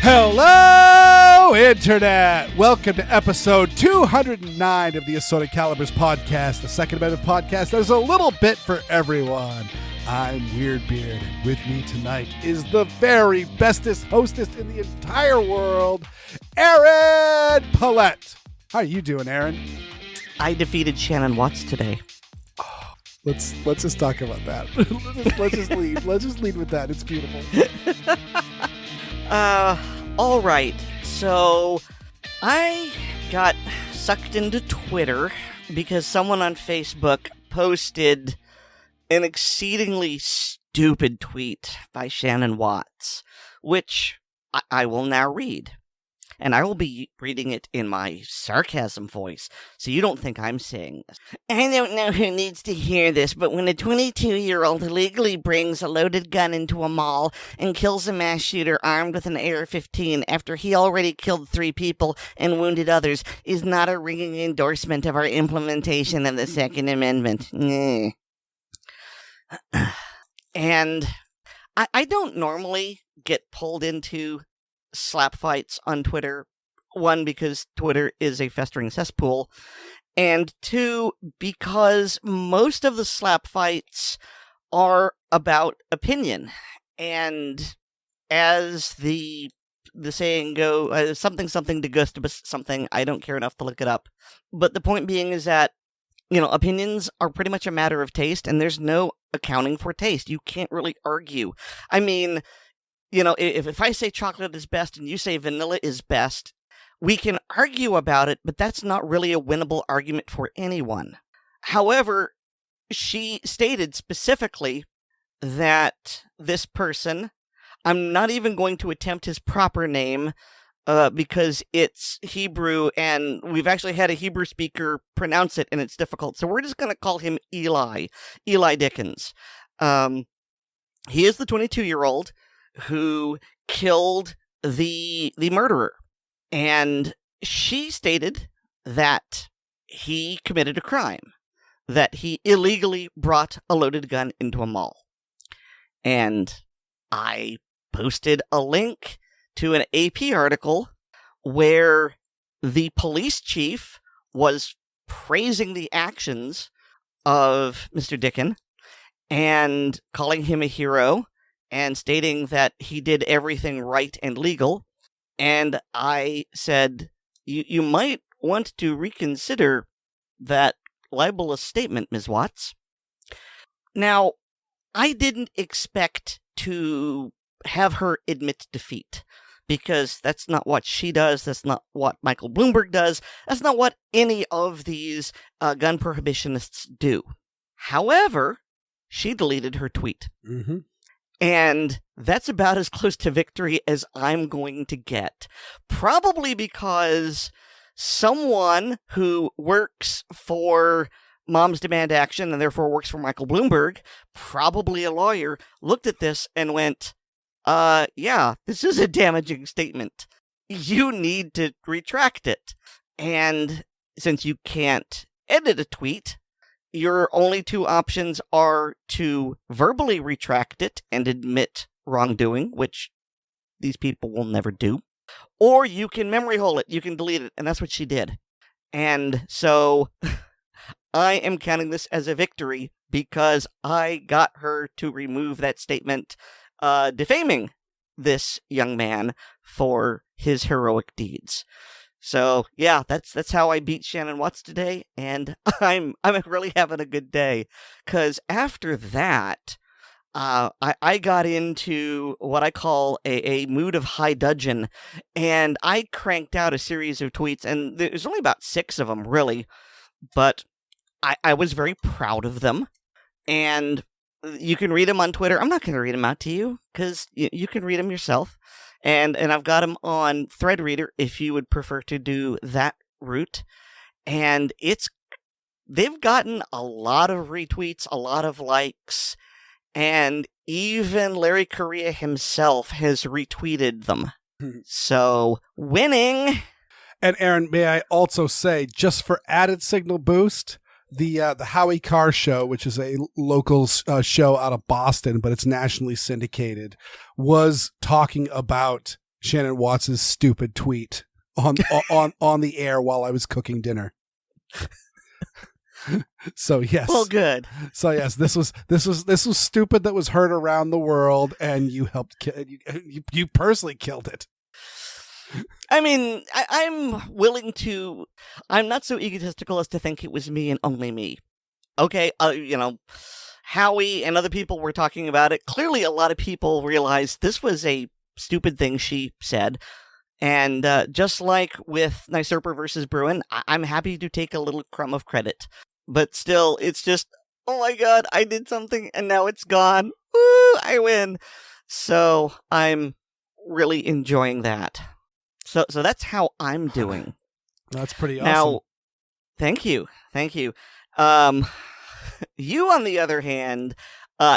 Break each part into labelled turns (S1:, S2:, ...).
S1: Hello, Internet! Welcome to episode 209 of the Assorted Calibers podcast, the Second Amendment podcast that is a little bit for everyone. I'm Weer'd, and with me tonight is the very bestest hostess in the entire world, Aaron Paulette. How are you doing, Aaron?
S2: I defeated Shannon Watts today.
S1: Oh, let's just talk about that. let's just lead. Let's just lead with that. It's beautiful.
S2: All right. So I got sucked into Twitter because someone on Facebook posted an exceedingly stupid tweet by Shannon Watts, which I will now read. And I will be reading it in my sarcasm voice, so you don't think I'm saying this. I don't know who needs to hear this, but when a 22-year-old illegally brings a loaded gun into a mall and kills a mass shooter armed with an AR-15 after he already killed 3 people and wounded others is not a ringing endorsement of our implementation of the Second Amendment. And I don't normally get pulled into slap fights on Twitter. 1, because Twitter is a festering cesspool, and 2, because most of the slap fights are about opinion. And as the saying go, something to gust something, I don't care enough to look it up. But the point being is that, opinions are pretty much a matter of taste, and there's no accounting for taste. You can't really argue. I mean, if I say chocolate is best and you say vanilla is best, we can argue about it, but that's not really a winnable argument for anyone. However, she stated specifically that this person, I'm not even going to attempt his proper name because it's Hebrew, and we've actually had a Hebrew speaker pronounce it, and it's difficult. So we're just going to call him Eli Dickens. He is the 22-year-old who killed the murderer. And she stated that he committed a crime, that he illegally brought a loaded gun into a mall. And I posted a link to an AP article where the police chief was praising the actions of Mr. Dicken and calling him a hero, and stating that he did everything right and legal. And I said, you might want to reconsider that libelous statement, Ms. Watts. Now, I didn't expect to have her admit defeat, because that's not what she does, that's not what Michael Bloomberg does, that's not what any of these gun prohibitionists do. However, she deleted her tweet. Mm-hmm. And that's about as close to victory as I'm going to get. Probably because someone who works for Moms Demand Action and therefore works for Michael Bloomberg, probably a lawyer, looked at this and went, yeah, this is a damaging statement. You need to retract it. And since you can't edit a tweet, your only 2 options are to verbally retract it and admit wrongdoing, which these people will never do, or you can memory hole it, you can delete it, and that's what she did. And so I am counting this as a victory because I got her to remove that statement defaming this young man for his heroic deeds. So, yeah, that's how I beat Shannon Watts today, and I'm really having a good day, because after that, I got into what I call a mood of high dudgeon, and I cranked out a series of tweets, and there's only about 6 of them, really, but I was very proud of them, and you can read them on Twitter. I'm not going to read them out to you, because you can read them yourself. And I've got them on Thread Reader if you would prefer to do that route. And it's they've gotten a lot of retweets, a lot of likes, and even Larry Correia himself has retweeted them. So, winning!
S1: And Aaron, may I also say, just for added signal boost, the Howie Carr Show, which is a local show out of Boston, but it's nationally syndicated, was talking about Shannon Watts' stupid tweet on the air while I was cooking dinner. So yes.
S2: Well, good.
S1: So yes, this was stupid that was heard around the world, and you helped. You personally killed it.
S2: I mean, I'm willing to. I'm not so egotistical as to think it was me and only me. Okay, Howie and other people were talking about it. Clearly, a lot of people realized this was a stupid thing she said. And just like with Nysurper versus Bruin, I'm happy to take a little crumb of credit. But still, it's just, oh my god, I did something and now it's gone. Woo, I win. So I'm really enjoying that. So that's how I'm doing.
S1: That's pretty awesome.
S2: Now, thank you. You, on the other hand,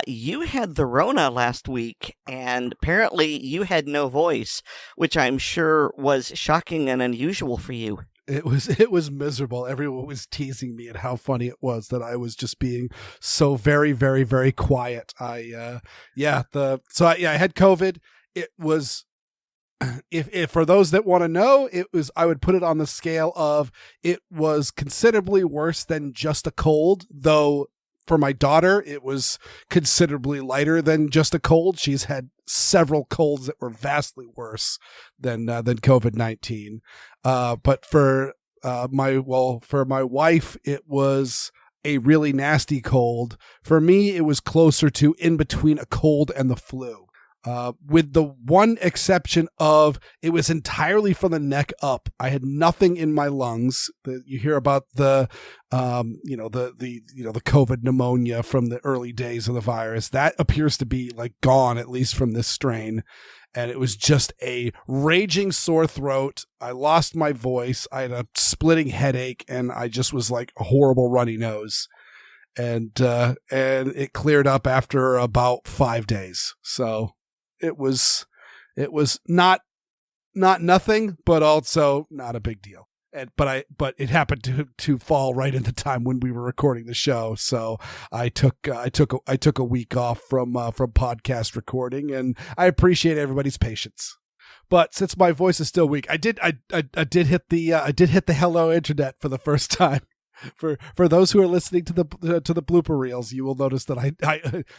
S2: you had the Rona last week, and apparently you had no voice, which I'm sure was shocking and unusual for you.
S1: It was miserable. Everyone was teasing me at how funny it was that I was just being so very, very, very quiet. I had COVID. It was, if for those that want to know, I would put it on the scale of, it was considerably worse than just a cold, though. For my daughter, it was considerably lighter than just a cold. She's had several colds that were vastly worse than COVID-19. But for my wife, it was a really nasty cold. For me, it was closer to in between a cold and the flu. With the one exception of, it was entirely from the neck up. I had nothing in my lungs. You hear about the COVID pneumonia from the early days of the virus. That appears to be like gone, at least from this strain. And it was just a raging sore throat. I lost my voice. I had a splitting headache, and I just was like a horrible runny nose. And it cleared up after about 5 days. So it was not nothing, but also not a big deal. But it happened to fall right in the time when we were recording the show. So I took a week off from podcast recording, and I appreciate everybody's patience. But since my voice is still weak, I did hit the hello internet for the first time. For those who are listening to the blooper reels, you will notice that I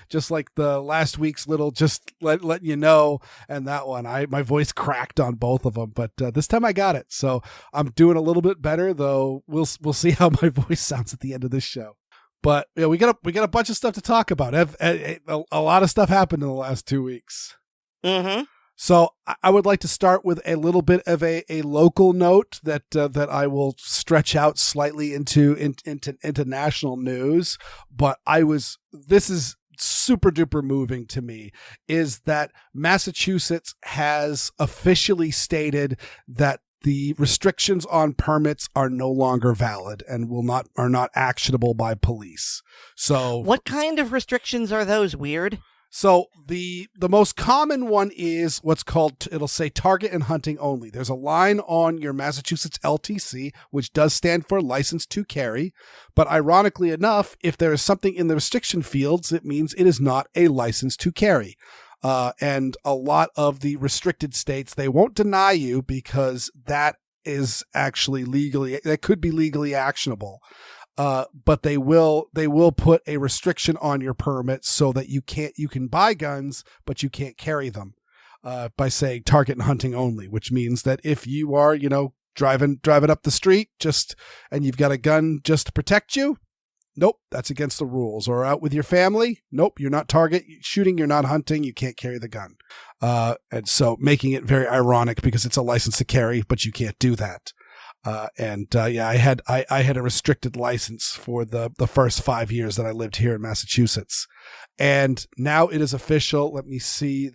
S1: just like the last week's little just letting you know, and that one my voice cracked on both of them, but this time I got it, so I'm doing a little bit better. Though we'll see how my voice sounds at the end of this show. But yeah, we got a bunch of stuff to talk about. A lot of stuff happened in the last 2 weeks.
S2: Mm-hmm.
S1: So I would like to start with a little bit of a local note that I will stretch out slightly into national news. But this is super duper moving to me, is that Massachusetts has officially stated that the restrictions on permits are no longer valid and are not actionable by police. So
S2: what kind of restrictions are those, Weer'd?
S1: So the most common one is what's called, it'll say target and hunting only. There's a line on your Massachusetts LTC, which does stand for license to carry. But ironically enough, if there is something in the restriction fields, it means it is not a license to carry. And a lot of the restricted states, they won't deny you because that is actually that could be legally actionable. But they will put a restriction on your permit so that you can buy guns, but you can't carry them, by saying target and hunting only, which means that if you are, driving up the street and you've got a gun just to protect you, nope, that's against the rules. Or out with your family, nope, you're not target shooting, you're not hunting, you can't carry the gun. And so making it very ironic because it's a license to carry, but you can't do that. I had a restricted license for the first 5 years that I lived here in Massachusetts, and now it is official. Let me see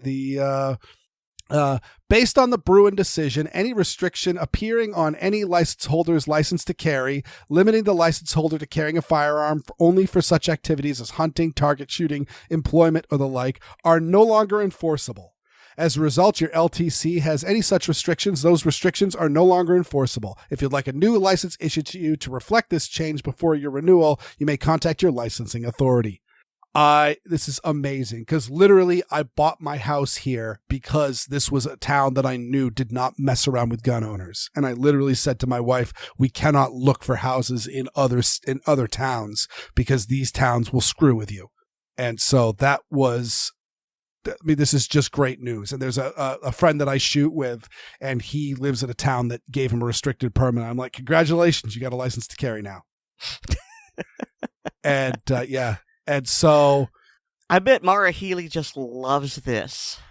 S1: Based on the Bruin decision, any restriction appearing on any license holder's license to carry, limiting the license holder to carrying a firearm only for such activities as hunting, target shooting, employment, or the like, are no longer enforceable. As a result, your LTC has any such restrictions. Those restrictions are no longer enforceable. If you'd like a new license issued to you to reflect this change before your renewal, you may contact your licensing authority. This is amazing because literally I bought my house here because this was a town that I knew did not mess around with gun owners. And I literally said to my wife, we cannot look for houses in other towns because these towns will screw with you. And so this is just great news. And there's a friend that I shoot with, and he lives in a town that gave him a restricted permit. I'm like, congratulations, you got a license to carry now. And yeah. And so
S2: I bet Mara Healy just loves this.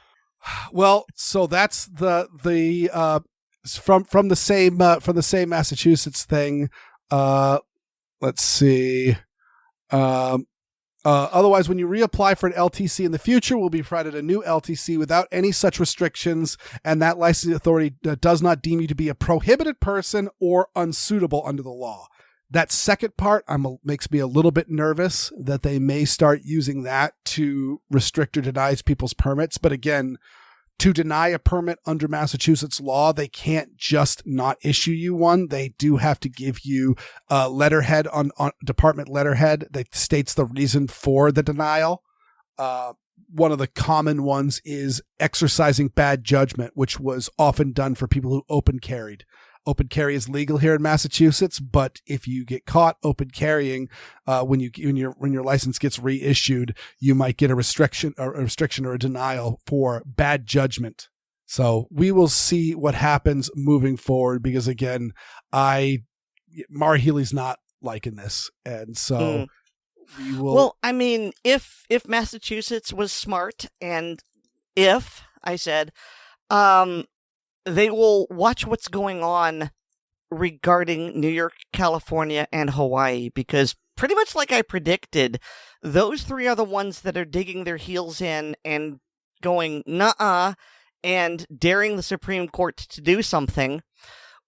S1: Well, so that's the from the same Massachusetts thing. Let's see. Otherwise, when you reapply for an LTC in the future, will be provided a new LTC without any such restrictions, and that licensing authority does not deem you to be a prohibited person or unsuitable under the law. That second part makes me a little bit nervous that they may start using that to restrict or deny people's permits. But again, to deny a permit under Massachusetts law, they can't just not issue you one. They do have to give you a letterhead on department letterhead that states the reason for the denial. One of the common ones is exercising bad judgment, which was often done for people who open carried. Open carry is legal here in Massachusetts, but if you get caught open carrying, when your license gets reissued, you might get a restriction or a denial for bad judgment. So we will see what happens moving forward because again, Mara Healy's not liking this, and so we will.
S2: Well, I mean, if Massachusetts was smart, and if I said, they will watch what's going on regarding New York, California, and Hawaii, because pretty much like I predicted, those three are the ones that are digging their heels in and going, nuh-uh, and daring the Supreme Court to do something,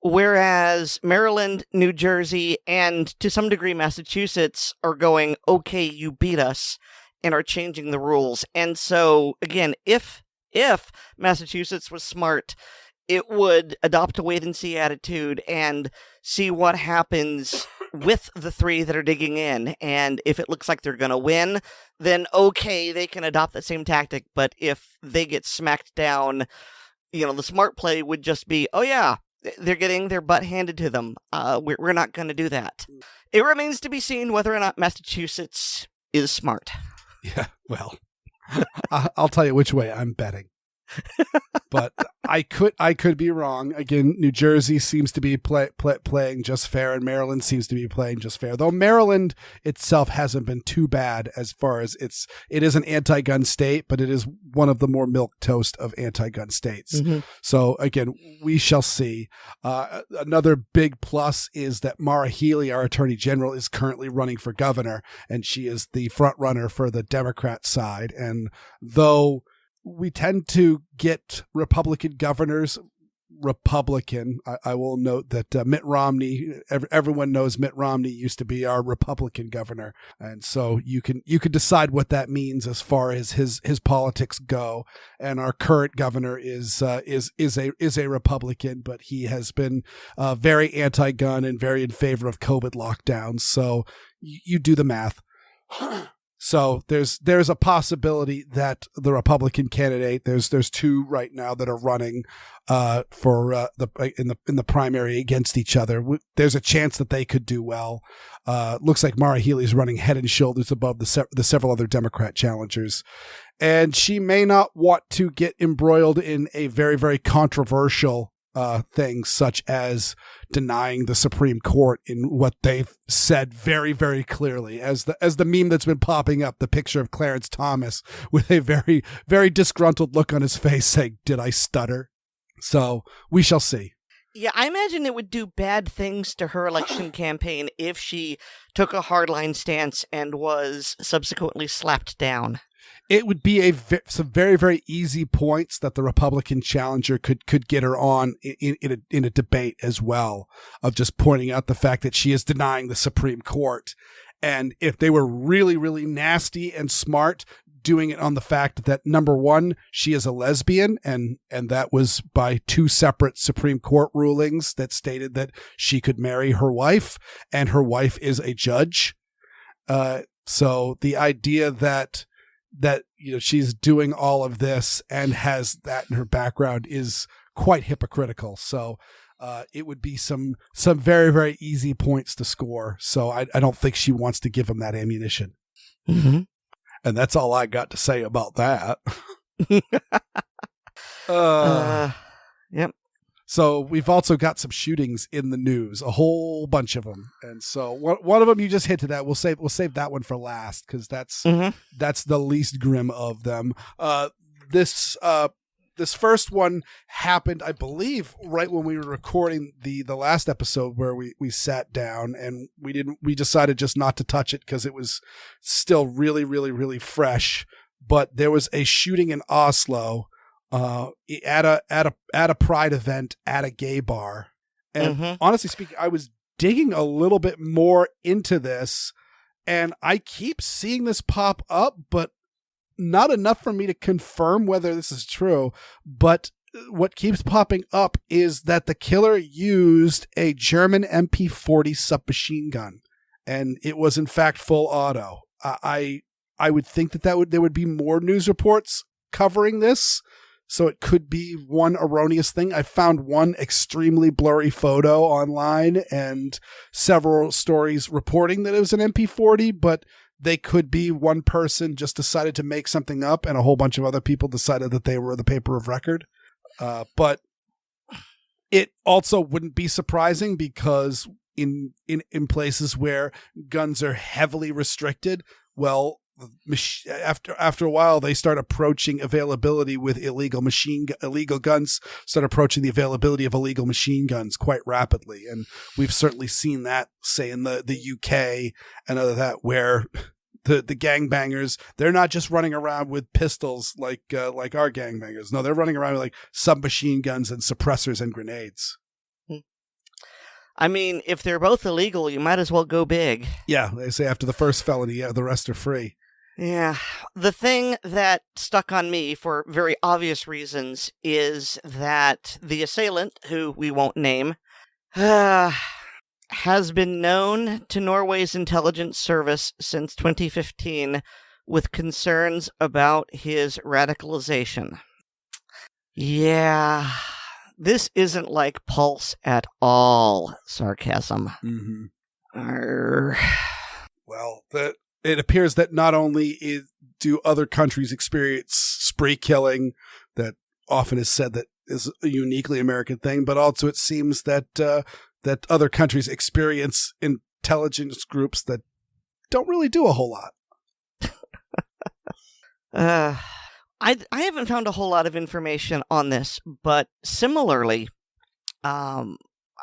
S2: whereas Maryland, New Jersey, and to some degree Massachusetts are going, okay, you beat us, and are changing the rules. And so, again, if Massachusetts was smart, it would adopt a wait-and-see attitude and see what happens with the three that are digging in. And if it looks like they're going to win, then okay, they can adopt the same tactic. But if they get smacked down, the smart play would just be, oh yeah, they're getting their butt handed to them. We're not going to do that. It remains to be seen whether or not Massachusetts is smart.
S1: Yeah, well, I'll tell you which way I'm betting. But I could be wrong. Again, New Jersey seems to be playing just fair, and Maryland seems to be playing just fair. Though Maryland itself hasn't been too bad as far as it is an anti-gun state, but it is one of the more milquetoast of anti-gun states. Mm-hmm. So again, we shall see. Another big plus is that Mara Healy, our Attorney General, is currently running for governor, and she is the front runner for the Democrat side. And though we tend to get Republican governors. I will note that Mitt Romney, everyone knows Mitt Romney used to be our Republican governor. And so you can decide what that means as far as his politics go. And our current governor is a Republican, but he has been very anti-gun and very in favor of COVID lockdowns. So you do the math. So there's a possibility that the Republican candidate, there's two right now that are running for in the primary against each other. There's a chance that they could do well. Looks like Mara Healy's running head and shoulders above the several other Democrat challengers, and she may not want to get embroiled in a very, very controversial things such as denying the Supreme Court in what they've said very, very clearly, as the meme that's been popping up, the picture of Clarence Thomas with a very, very disgruntled look on his face saying, "Did I stutter?" So we shall see.
S2: Yeah, I imagine it would do bad things to her election campaign if she took a hardline stance and was subsequently slapped down.
S1: It would be some very, very easy points that the Republican challenger could get her on in a debate as well, of just pointing out the fact that she is denying the Supreme Court. And if they were really, really nasty and smart, doing it on the fact that, number one, she is a lesbian, and that was by 2 separate Supreme Court rulings that stated that she could marry her wife, and her wife is a judge. So the idea that she's doing all of this and has that in her background is quite hypocritical. So it would be some very, very easy points to score. So I don't think she wants to give him that ammunition.
S2: Mm-hmm.
S1: And that's all I got to say about that.
S2: Yep.
S1: So we've also got some shootings in the news, a whole bunch of them. And so one of them you just hinted at. We'll save that one for last, because that's the least grim of them. This first one happened, I believe, right when we were recording the last episode, where we sat down and we decided just not to touch it because it was still really, really, really fresh. But there was a shooting in Oslo at a pride event at a gay bar. And honestly speaking, I was digging a little bit more into this, and I keep seeing this pop up, but not enough for me to confirm whether this is true. But what keeps popping up is that the killer used a German MP40 submachine gun, and it was in fact full auto. I would think that there would be more news reports covering this, so it could be one erroneous thing. I found one extremely blurry photo online and several stories reporting that it was an MP40, but they could be one person just decided to make something up, and a whole bunch of other people decided that they were the paper of record. But it also wouldn't be surprising, because in places where guns are heavily restricted, well, after a while they start approaching availability with illegal guns start approaching the availability of illegal machine guns quite rapidly. And we've certainly seen that, say, in the UK and other that, where the gangbangers, they're not just running around with pistols like our gangbangers. No, they're running around with like submachine guns and suppressors and grenades.
S2: I mean, if they're both illegal, you might as well go big.
S1: Yeah, they say after the first felony, the rest are free.
S2: Yeah. The thing that stuck on me for very obvious reasons is that the assailant, who we won't name, has been known to Norway's intelligence service since 2015 with concerns about his radicalization. Yeah. This isn't like Pulse at all. Sarcasm.
S1: Mm-hmm. Well, it appears that not only do other countries experience spree killing, that often is said that is a uniquely American thing, but also it seems that that other countries experience intelligence groups that don't really do a whole lot.
S2: I haven't found a whole lot of information on this, but similarly, I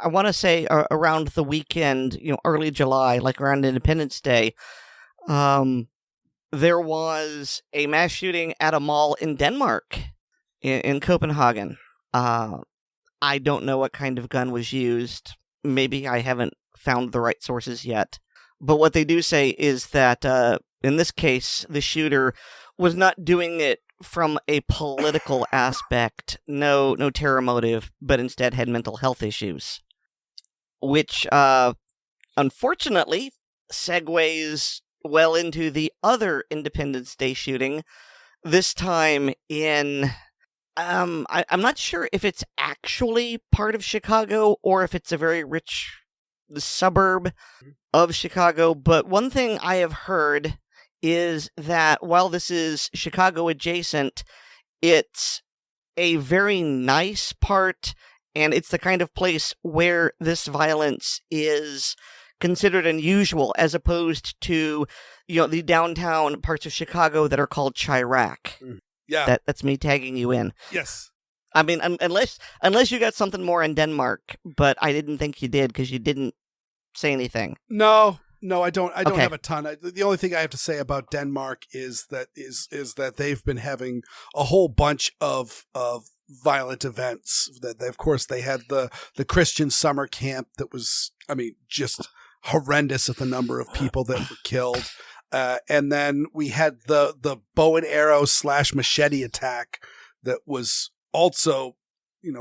S2: want to say around the weekend, early July, like around Independence Day, there was a mass shooting at a mall in Denmark, in Copenhagen. I don't know what kind of gun was used. Maybe I haven't found the right sources yet. But what they do say is that, in this case, the shooter was not doing it from a political aspect, no terror motive, but instead had mental health issues. Which, unfortunately, segues well into the other Independence Day shooting, this time in... I'm not sure if it's actually part of Chicago or if it's a very rich suburb of Chicago, but one thing I have heard is that while this is Chicago adjacent, it's a very nice part, and it's the kind of place where this violence is considered unusual, as opposed to, the downtown parts of Chicago that are called Chirac.
S1: Yeah.
S2: That's me tagging you in.
S1: Yes.
S2: I mean, unless you got something more in Denmark, but I didn't think you did because you didn't say anything.
S1: No, No, I don't. I don't
S2: Okay.
S1: have a ton. The only thing I have to say about Denmark is that they've been having a whole bunch of violent events. That of course they had the Christian summer camp that was, I mean, just horrendous at the number of people that were killed. And then we had the bow and arrow / machete attack that was also,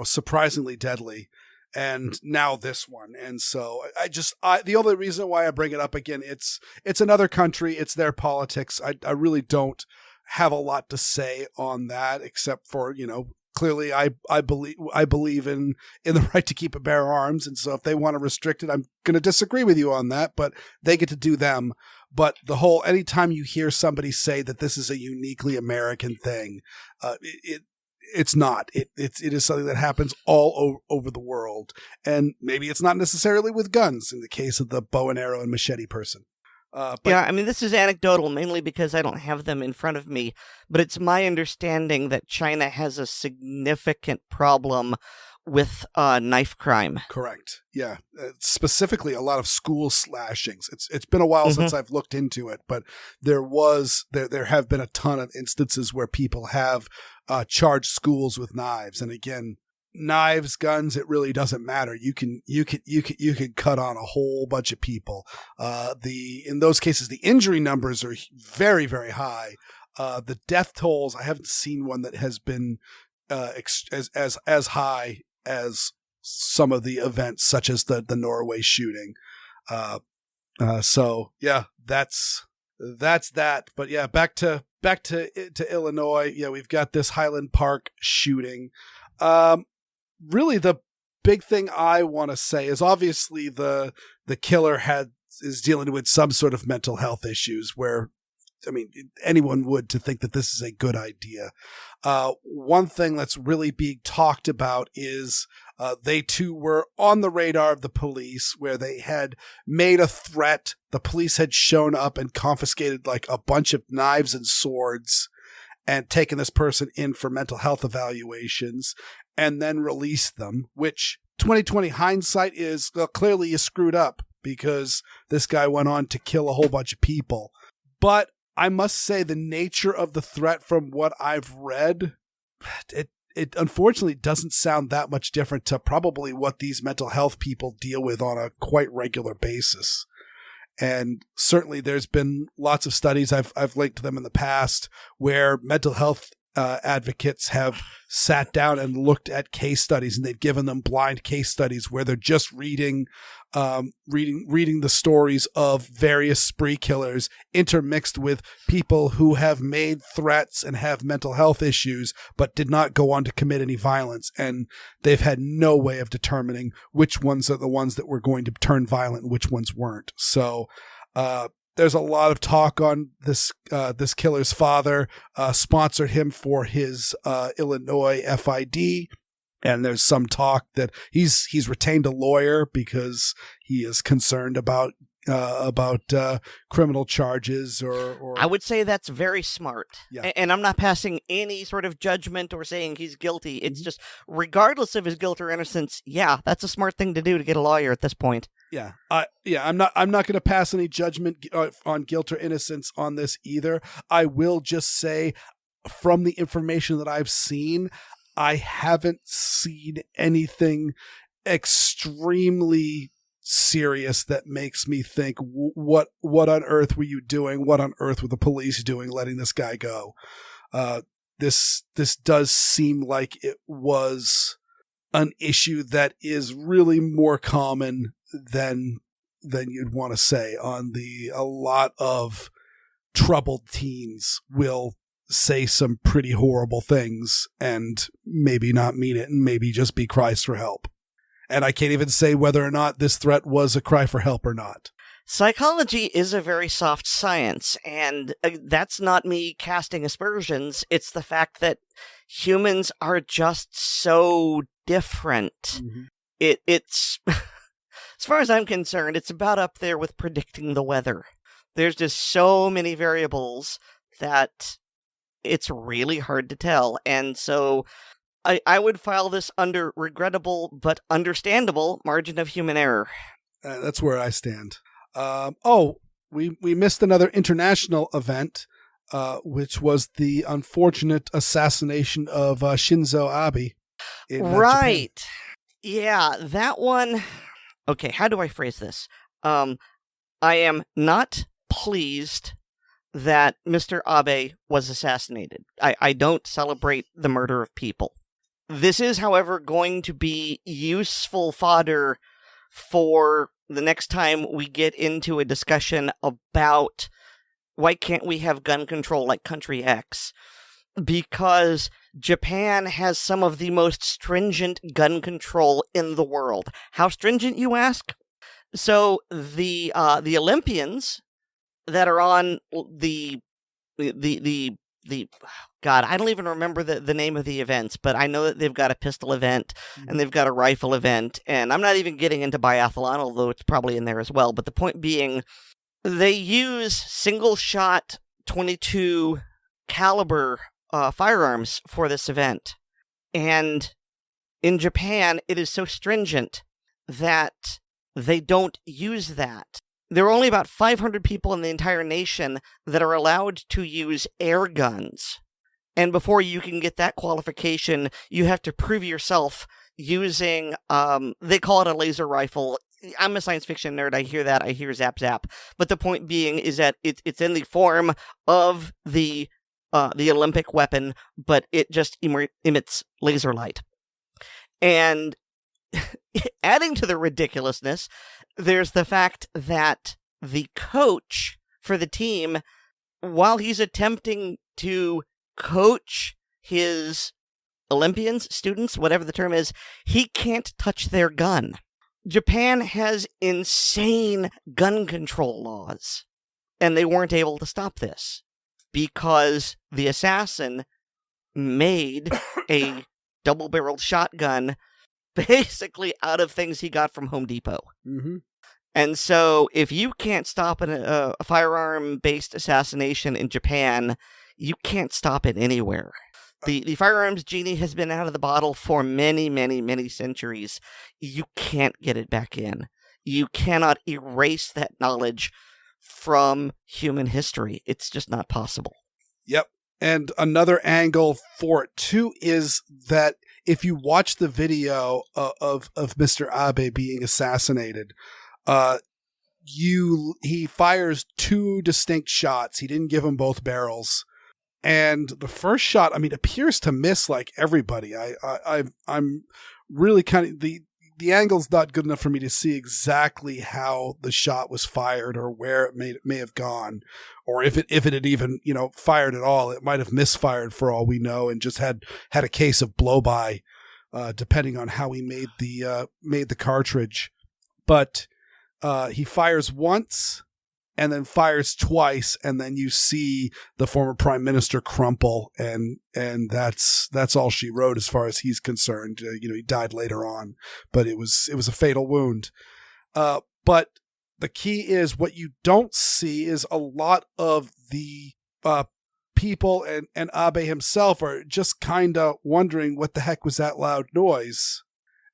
S1: surprisingly deadly. And now this one. And so the only reason why I bring it up again, it's another country. It's their politics. I really don't have a lot to say on that, except for, clearly I believe in the right to keep and bear arms. And so if they want to restrict it, I'm going to disagree with you on that, but they get to do them. But anytime you hear somebody say that this is a uniquely American thing, it's not. It is something that happens all over the world. And maybe it's not necessarily with guns in the case of the bow and arrow and machete person.
S2: Yeah, I mean, this is anecdotal, mainly because I don't have them in front of me. But it's my understanding that China has a significant problem with knife crime.
S1: Correct. Yeah. Specifically, a lot of school slashings. It's been a while since I've looked into it, but there have been a ton of instances where people have charged schools with knives. And again, knives, guns, it really doesn't matter. You can cut on a whole bunch of people. In those cases, the injury numbers are very, very high. The death tolls, I haven't seen one that has been as high as some of the events, such as the Norway shooting. So yeah, that's that. But yeah, back to Illinois. Yeah, we've got this Highland Park shooting. Really, the big thing I want to say is obviously the killer is dealing with some sort of mental health issues where, I mean, anyone would to think that this is a good idea. One thing that's really being talked about is they too were on the radar of the police, where they had made a threat. The police had shown up and confiscated like a bunch of knives and swords and taken this person in for mental health evaluations and then released them, which 2020 hindsight is clearly you screwed up because this guy went on to kill a whole bunch of people. But I must say the nature of the threat from what I've read, it unfortunately doesn't sound that much different to probably what these mental health people deal with on a quite regular basis. And certainly there's been lots of studies, I've linked to them in the past, where mental health advocates have sat down and looked at case studies, and they've given them blind case studies where they're just reading the stories of various spree killers intermixed with people who have made threats and have mental health issues but did not go on to commit any violence, and they've had no way of determining which ones are the ones that were going to turn violent and which ones weren't. So there's a lot of talk on this killer's father sponsored him for his Illinois FID. And there's some talk that he's retained a lawyer because he is concerned about criminal charges or
S2: I would say that's very smart.
S1: Yeah.
S2: And I'm not passing any sort of judgment or saying he's guilty. It's just, regardless of his guilt or innocence, yeah, that's a smart thing to do to get a lawyer at this point.
S1: Yeah. I'm not going to pass any judgment on guilt or innocence on this either. I will just say, from the information that I've seen, I haven't seen anything extremely serious that makes me think, what on earth were you doing? What on earth were the police doing letting this guy go? This does seem like it was an issue that is really more common than you'd want to say. A lot of troubled teens will say some pretty horrible things and maybe not mean it and maybe just be cries for help. And I can't even say whether or not this threat was a cry for help or not.
S2: Psychology is a very soft science, and that's not me casting aspersions. It's the fact that humans are just so different. Mm-hmm. It's as far as I'm concerned, it's about up there with predicting the weather. There's just so many variables that it's really hard to tell. And so I would file this under regrettable but understandable margin of human error.
S1: That's where I stand. We missed another international event, which was the unfortunate assassination of Shinzo Abe.
S2: Right.
S1: Japan.
S2: Yeah, that one. Okay, how do I phrase this? I am not pleased that Mr. Abe was assassinated. I don't celebrate the murder of people. This is, however, going to be useful fodder for the next time we get into a discussion about why can't we have gun control like Country X? Because Japan has some of the most stringent gun control in the world. How stringent, you ask? So the Olympians that are on the God, I don't even remember the name of the events, but I know that they've got a pistol event and they've got a rifle event, and I'm not even getting into biathlon, although it's probably in there as well. But the point being, they use single-shot 22 caliber firearms for this event. And in Japan, it is so stringent that they don't use that. There are only about 500 people in the entire nation that are allowed to use air guns. And before you can get that qualification, you have to prove yourself using, they call it a laser rifle. I'm a science fiction nerd. I hear that. I hear zap zap. But the point being is that it's in the form of the Olympic weapon, but it just emits laser light. And adding to the ridiculousness, there's the fact that the coach for the team, while he's attempting to coach his Olympians, students, whatever the term is, he can't touch their gun. Japan has insane gun control laws, and they weren't able to stop this because the assassin made a double-barreled shotgun basically out of things he got from Home Depot.
S1: Mm-hmm.
S2: And so if you can't stop a firearm-based assassination in Japan, you can't stop it anywhere. The firearms genie has been out of the bottle for many, many, many centuries. You can't get it back in. You cannot erase that knowledge from human history. It's just not possible.
S1: Yep. And another angle for it, too, is that if you watch the video of Mr. Abe being assassinated, he fires two distinct shots. He didn't give them both barrels. And the first shot, appears to miss like everybody. I'm really kind of the angle's not good enough for me to see exactly how the shot was fired or where it may have gone, or if it had even fired at all. It might have misfired for all we know, and just had a case of blow by, depending on how he made the cartridge. But he fires once and then fires twice, and then you see the former prime minister crumple, and that's all she wrote as far as he's concerned. He died later on, but it was a fatal wound. But the key is what you don't see is a lot of the people and Abe himself are just kind of wondering what the heck was that loud noise.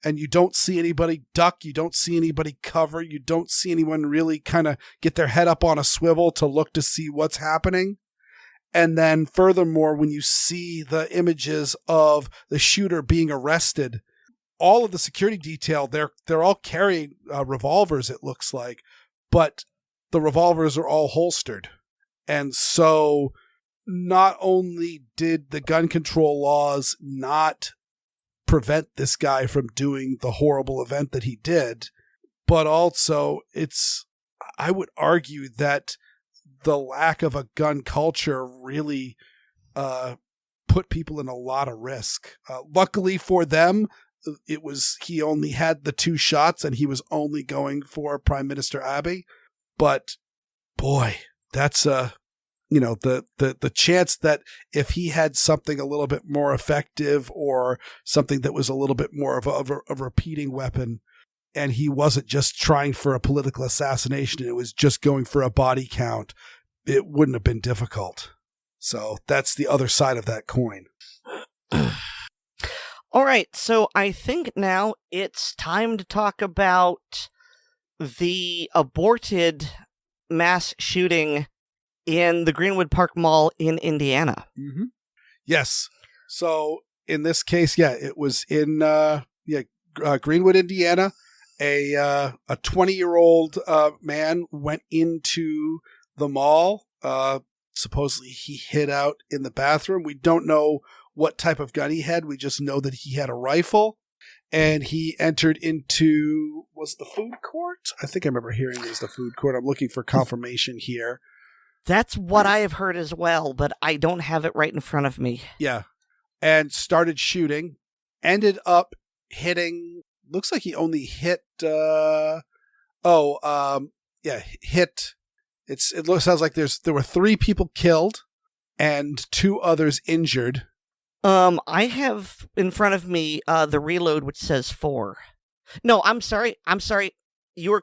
S1: And you don't see anybody duck. You don't see anybody cover. You don't see anyone really kind of get their head up on a swivel to look to see what's happening. And then furthermore, when you see the images of the shooter being arrested, all of the security detail, they're all carrying revolvers, it looks like, but the revolvers are all holstered. And so not only did the gun control laws not prevent this guy from doing the horrible event that he did, but also I would argue that the lack of a gun culture really put people in a lot of risk. Luckily for them, he only had the two shots and he was only going for Prime Minister Abe. But boy, that's the chance that if he had something a little bit more effective or something that was a little bit more of a repeating weapon, and he wasn't just trying for a political assassination, it was just going for a body count, it wouldn't have been difficult. So that's the other side of that coin.
S2: All right, so I think now it's time to talk about the aborted mass shooting in the Greenwood Park Mall in Indiana.
S1: Mm-hmm. Yes. So in this case, it was in Greenwood, Indiana. A 20-year-old man went into the mall. Supposedly he hid out in the bathroom. We don't know what type of gun he had. We just know that he had a rifle. And he entered into, was the food court? I think I remember hearing it was the food court. I'm looking for confirmation here.
S2: That's what I have heard as well, but I don't have it right in front of me.
S1: Yeah. And started shooting. Ended up hitting, looks like he only hit, hit. Sounds like there were 3 people killed and 2 others injured.
S2: I have in front of me the reload, which says 4. No, I'm sorry. We're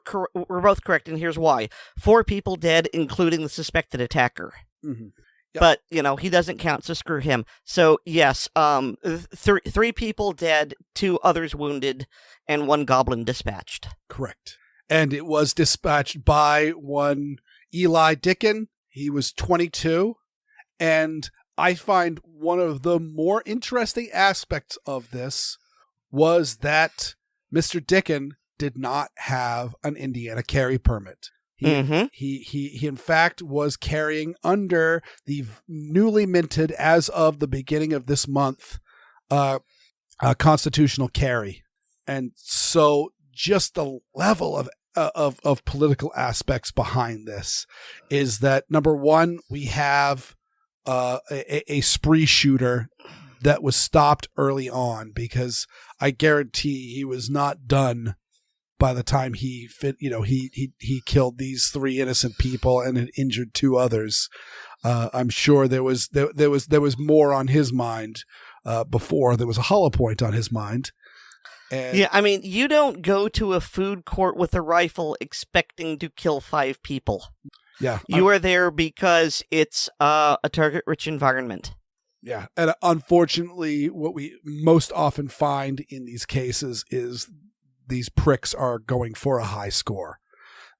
S2: both correct, and here's why. 4 people dead, including the suspected attacker.
S1: Mm-hmm. Yep.
S2: But, he doesn't count, so screw him. So, yes, 3 people dead, 2 others wounded, and 1 goblin dispatched.
S1: Correct. And it was dispatched by one Eli Dicken. He was 22, and I find one of the more interesting aspects of this was that Mr. Dicken did not have an Indiana carry permit. He in fact was carrying under the newly minted, as of the beginning of this month, constitutional carry. And so just the level of political aspects behind this is that, number one, we have a spree shooter that was stopped early on, because I guarantee he was not done by the time he killed these 3 innocent people and had injured 2 others. I'm sure there was more on his mind before there was a hollow point on his mind. And
S2: yeah, I mean, you don't go to a food court with a rifle expecting to kill 5 people.
S1: Yeah,
S2: you are there because it's a target-rich environment.
S1: Yeah, and unfortunately, what we most often find in these cases is these pricks are going for a high score.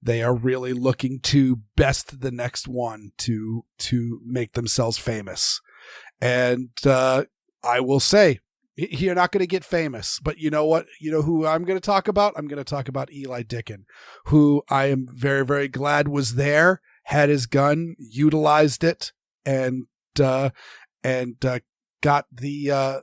S1: They are really looking to best the next one to make themselves famous. And I will say, you're not going to get famous, but you know what? You know who I'm going to talk about? I'm going to talk about Eli Dicken, who I am very, very glad was there, had his gun, utilized it, and got the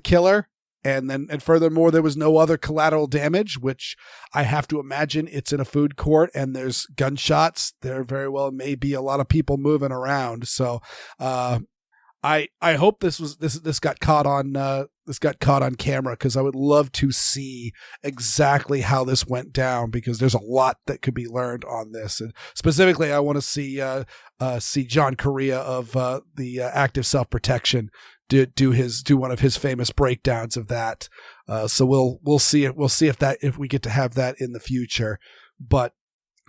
S1: killer. And furthermore, there was no other collateral damage, which I have to imagine it's in a food court and there's gunshots. There very well may be a lot of people moving around. So, I hope this got caught on camera, because I would love to see exactly how this went down, because there's a lot that could be learned on this. And specifically, I want to see John Correa of the Active Self-Protection do one of his famous breakdowns of that. So we'll see if we get to have that in the future. But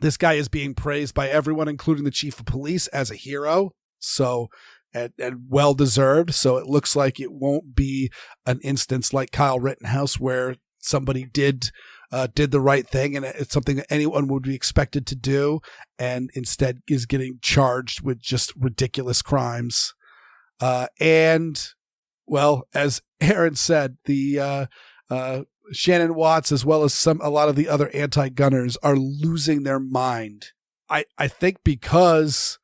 S1: this guy is being praised by everyone, including the chief of police, as a hero. So. And well deserved. So it looks like it won't be an instance like Kyle Rittenhouse, where somebody did the right thing and it's something that anyone would be expected to do, and instead is getting charged with just ridiculous crimes. And well, as Aaron said, the Shannon Watts, as well as a lot of the other anti-gunners, are losing their mind. I think because,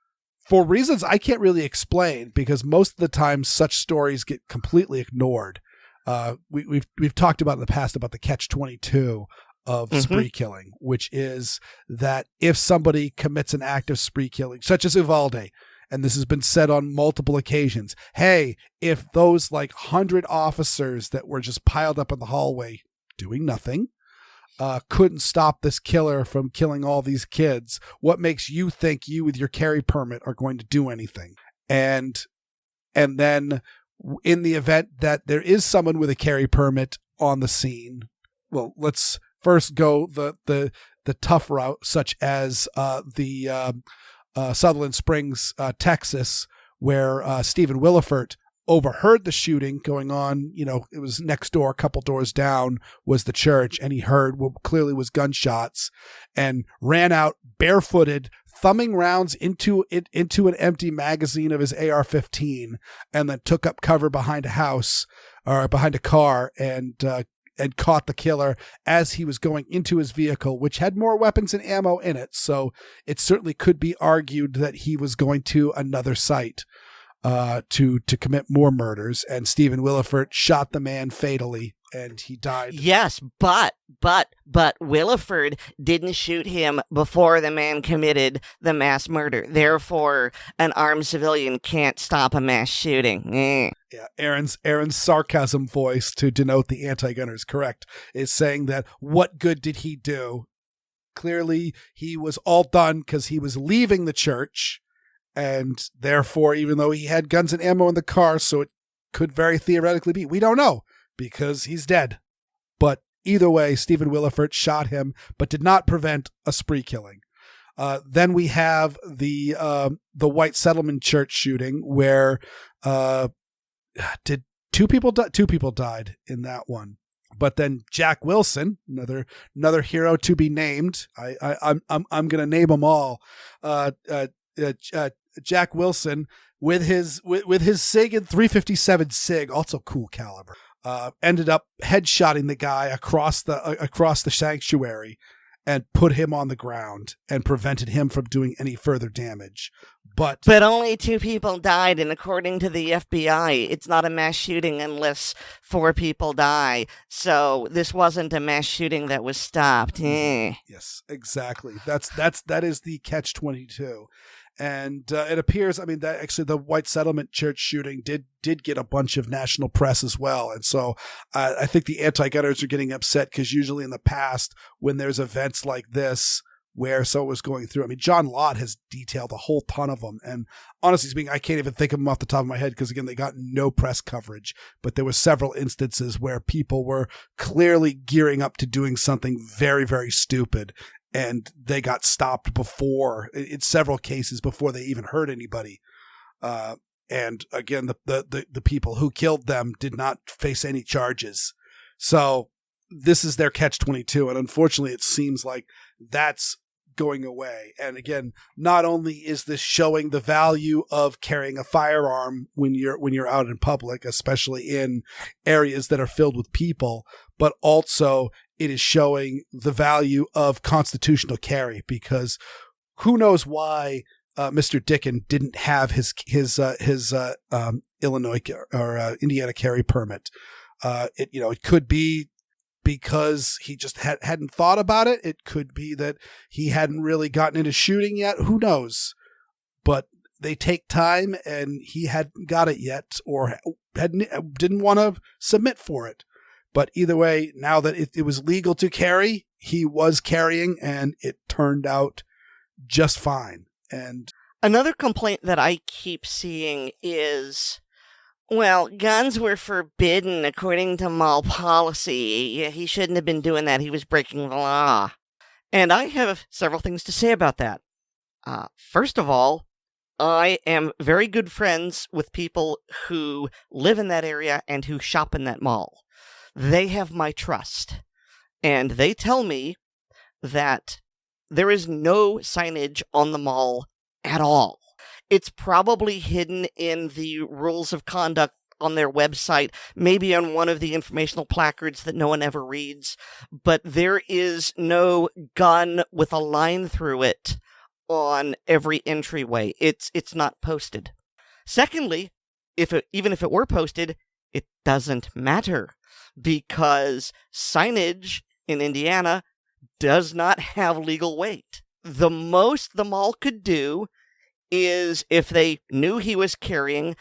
S1: for reasons I can't really explain, because most of the time such stories get completely ignored. We've talked about in the past about the catch-22 of spree killing, which is that if somebody commits an act of spree killing, such as Uvalde, and this has been said on multiple occasions, hey, if those 100 officers that were just piled up in the hallway doing nothing couldn't stop this killer from killing all these kids, what makes you think you with your carry permit are going to do anything? And then in the event that there is someone with a carry permit on the scene, well, let's first go the tough route, such as the Sutherland Springs, Texas, where Stephen Williford overheard the shooting going on. It was next door, a couple doors down was the church, and he heard what clearly was gunshots and ran out barefooted, thumbing rounds into an empty magazine of his AR-15, and then took up cover behind a house or behind a car and caught the killer as he was going into his vehicle, which had more weapons and ammo in it. So it certainly could be argued that he was going to another site to commit more murders. And Stephen Willeford shot the man fatally, and he died.
S2: Yes, but Willeford didn't shoot him before the man committed the mass murder. Therefore, an armed civilian can't stop a mass shooting.
S1: Yeah, Aaron's sarcasm voice to denote the anti-gunner is correct, is saying that what good did he do? Clearly, he was all done because he was leaving the church, and therefore, even though he had guns and ammo in the car, so it could very theoretically be, we don't know, because he's dead. But either way, Stephen Willeford shot him, but did not prevent a spree killing. Then we have the White Settlement Church shooting, where did two people die? Two people died in that one. But then Jack Wilson, another hero to be named. I'm gonna name them all. Jack Wilson with his SIG and 357 SIG, also cool caliber. Ended up headshotting the guy across the sanctuary and put him on the ground and prevented him from doing any further damage. But
S2: only 2 people died, and according to the FBI, it's not a mass shooting unless 4 people die. So this wasn't a mass shooting that was stopped.
S1: Yes, exactly. That is the catch-22. And it appears, that actually the White Settlement Church shooting did get a bunch of national press as well. And so I think the anti-gunners are getting upset because usually in the past, when there's events like this where someone was going through, John Lott has detailed a whole ton of them. And honestly speaking, I can't even think of them off the top of my head because, again, they got no press coverage. But there were several instances where people were clearly gearing up to doing something very, very stupid. And they got stopped in several cases before they even hurt anybody. And again, the people who killed them did not face any charges. So this is their catch-22. And unfortunately, it seems like that's going away. And again, not only is this showing the value of carrying a firearm when you're out in public, especially in areas that are filled with people, but also it is showing the value of constitutional carry, because who knows why Mr. Dicken didn't have his Illinois or Indiana carry permit. It could be because he just hadn't thought about it. It could be that he hadn't really gotten into shooting yet. Who knows? But they take time, and he hadn't got it yet, or didn't want to submit for it. But either way, now that it was legal to carry, he was carrying, and it turned out just fine. And
S2: another complaint that I keep seeing is, well, guns were forbidden according to mall policy. He shouldn't have been doing that. He was breaking the law. And I have several things to say about that. First of all, I am very good friends with people who live in that area and who shop in that mall. They have my trust, and they tell me that there is no signage on the mall at all. It's probably hidden in the rules of conduct on their website, maybe on one of the informational placards that no one ever reads, but there is no gun with a line through it on every entryway. It's not posted. Secondly, even if it were posted, it doesn't matter, because signage in Indiana does not have legal weight. The most the mall could do is, if they knew he was carrying,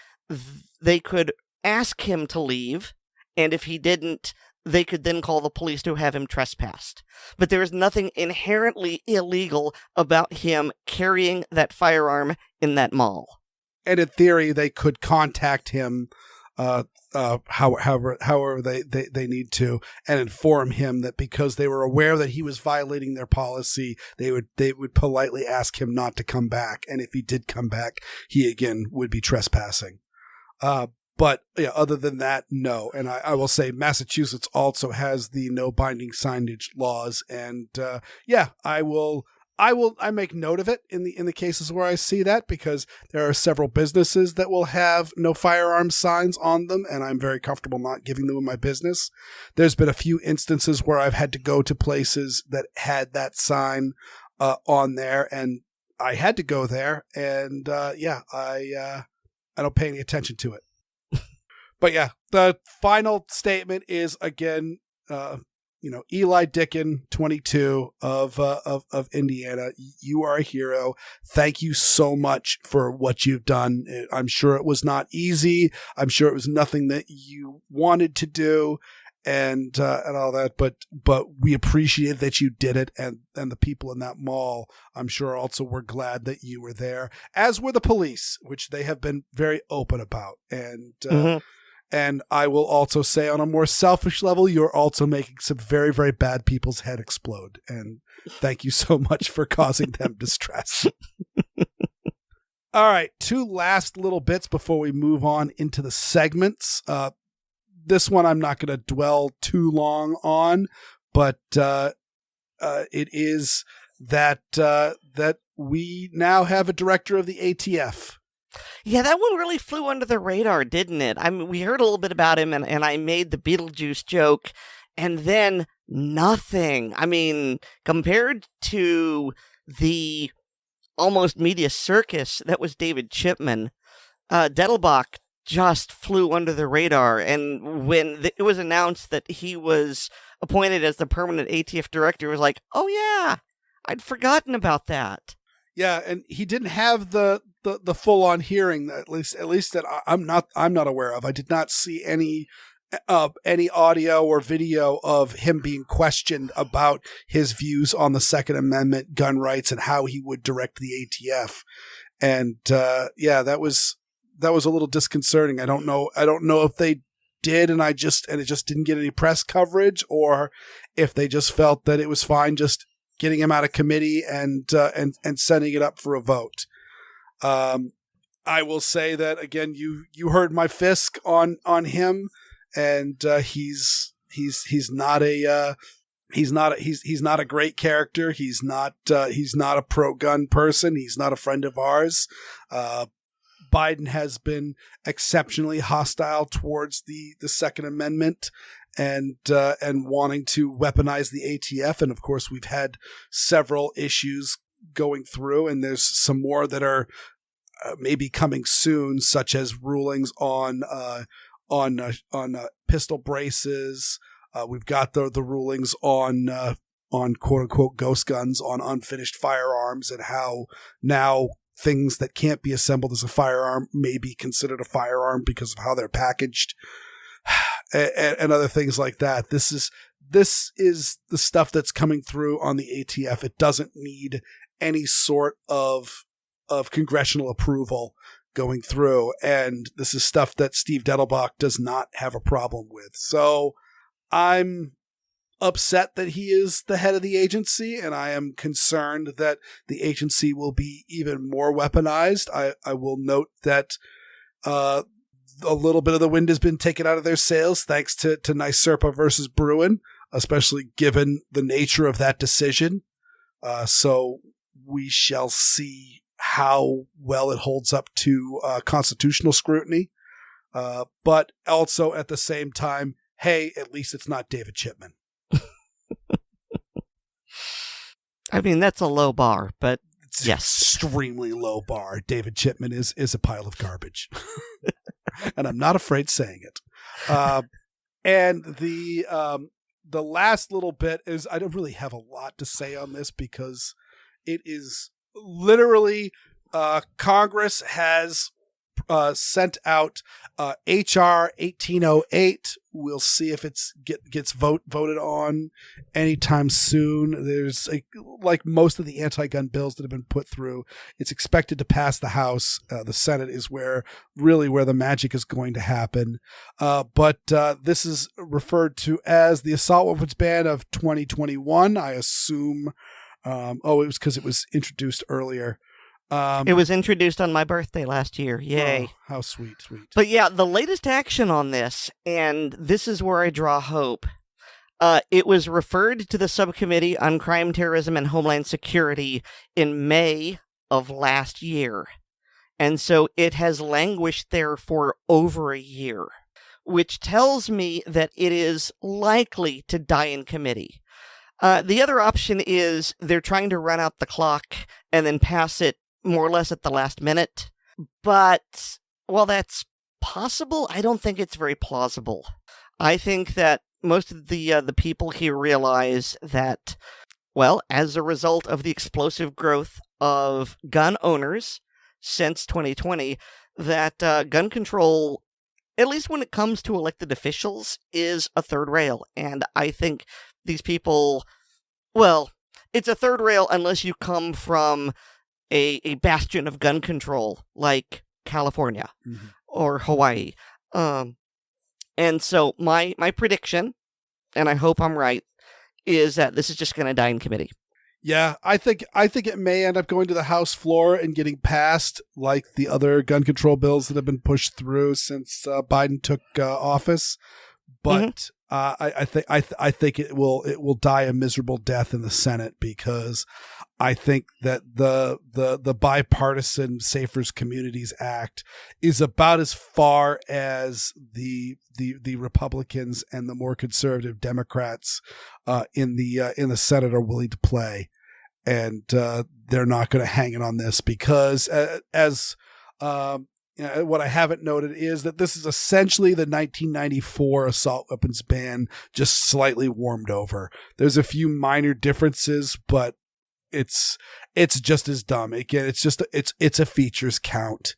S2: they could ask him to leave, and if he didn't, they could then call the police to have him trespassed. But there is nothing inherently illegal about him carrying that firearm in that mall.
S1: And in theory, they could contact him however they need to, and inform him that because they were aware that he was violating their policy, they would politely ask him not to come back. And if he did come back, he again would be trespassing. But yeah, other than that, no. And I will say Massachusetts also has the no binding signage laws. And I make note of it in the cases where I see that, because there are several businesses that will have no firearms signs on them, and I'm very comfortable not giving them in my business. There's been a few instances where I've had to go to places that had that sign on there, and I had to go there, and I don't pay any attention to it. But yeah, the final statement is, again, Eli Dicken, 22 of Indiana. You are a hero. Thank you so much for what you've done. I'm sure it was not easy. I'm sure it was nothing that you wanted to do, and all that. But we appreciate that you did it, and the people in that mall, I'm sure, also were glad that you were there, as were the police, which they have been very open about. And And I will also say, on a more selfish level, you're also making some very, very bad people's head explode. And thank you so much for causing them distress. All right, 2 last little bits before we move on into the segments. This one I'm not going to dwell too long on, but it is that we now have a director of the ATF.
S2: Yeah, that one really flew under the radar, didn't it? I mean, we heard a little bit about him, and I made the Beetlejuice joke, and then nothing. I mean, compared to the almost media circus that was David Chipman, Dettelbach just flew under the radar. And when it was announced that he was appointed as the permanent ATF director, it was like, oh yeah, I'd forgotten about that.
S1: Yeah, and he didn't have the full-on hearing, at least that I'm not aware of. I did not see any audio or video of him being questioned about his views on the Second Amendment, gun rights, and how he would direct the ATF. And that was a little disconcerting. I don't know if they did, and it just didn't get any press coverage, or if they just felt that it was fine just getting him out of committee and sending it up for a vote. I will say that again. You heard my Fisk on him, and he's not a great character. He's not a pro-gun person. He's not a friend of ours. Biden has been exceptionally hostile towards the Second Amendment and wanting to weaponize the ATF. And of course, we've had several issues going through, and there's some more that are maybe coming soon, such as rulings on pistol braces. We've got the rulings on quote unquote ghost guns, on unfinished firearms, and how now things that can't be assembled as a firearm may be considered a firearm because of how they're packaged. And other things like that. This is the stuff that's coming through on the ATF. It doesn't need any sort of congressional approval going through, and this is stuff that Steve Dettelbach does not have a problem with. So I'm upset that he is the head of the agency, and I am concerned that the agency will be even more weaponized. I will note that a little bit of the wind has been taken out of their sails thanks to NYSERPA versus Bruin, especially given the nature of that decision. So we shall see how well it holds up to constitutional scrutiny. But also at the same time, hey, at least it's not David Chipman.
S2: I mean, that's a low bar, but
S1: it's
S2: yes,
S1: extremely low bar. David Chipman is a pile of garbage. And I'm not afraid saying it. And the last little bit is, I don't really have a lot to say on this, because it is literally Congress has sent out HR 1808. We'll see if it gets voted on anytime soon. There's like most of the anti-gun bills that have been put through, it's expected to pass the House. The Senate is where the magic is going to happen. But this is referred to as the assault weapons ban of 2021. I assume, it was because it was introduced earlier.
S2: It was introduced on my birthday last year. Yay.
S1: Oh, how sweet.
S2: But yeah, the latest action on this, and this is where I draw hope. It was referred to the Subcommittee on Crime, Terrorism, and Homeland Security in May of last year. And so it has languished there for over a year, which tells me that it is likely to die in committee. The other option is they're trying to run out the clock and then pass it more or less at the last minute. But while that's possible, I don't think it's very plausible. I think that most of the people here realize that, well, as a result of the explosive growth of gun owners since 2020, that gun control, at least when it comes to elected officials, is a third rail. And I think these people, well, it's a third rail unless you come from a bastion of gun control like California or Hawaii. And so my prediction, and I hope I'm right, is that this is just going to die in committee.
S1: Yeah, I think it may end up going to the House floor and getting passed like the other gun control bills that have been pushed through since Biden took office. But I think it will die a miserable death in the Senate, because I think that the Bipartisan Safer Communities Act is about as far as the Republicans and the more conservative Democrats in the Senate are willing to play, and they're not going to hang it on this, because what I haven't noted is that this is essentially the 1994 assault weapons ban, just slightly warmed over. There's a few minor differences, but it's just as dumb. Again, it's a features count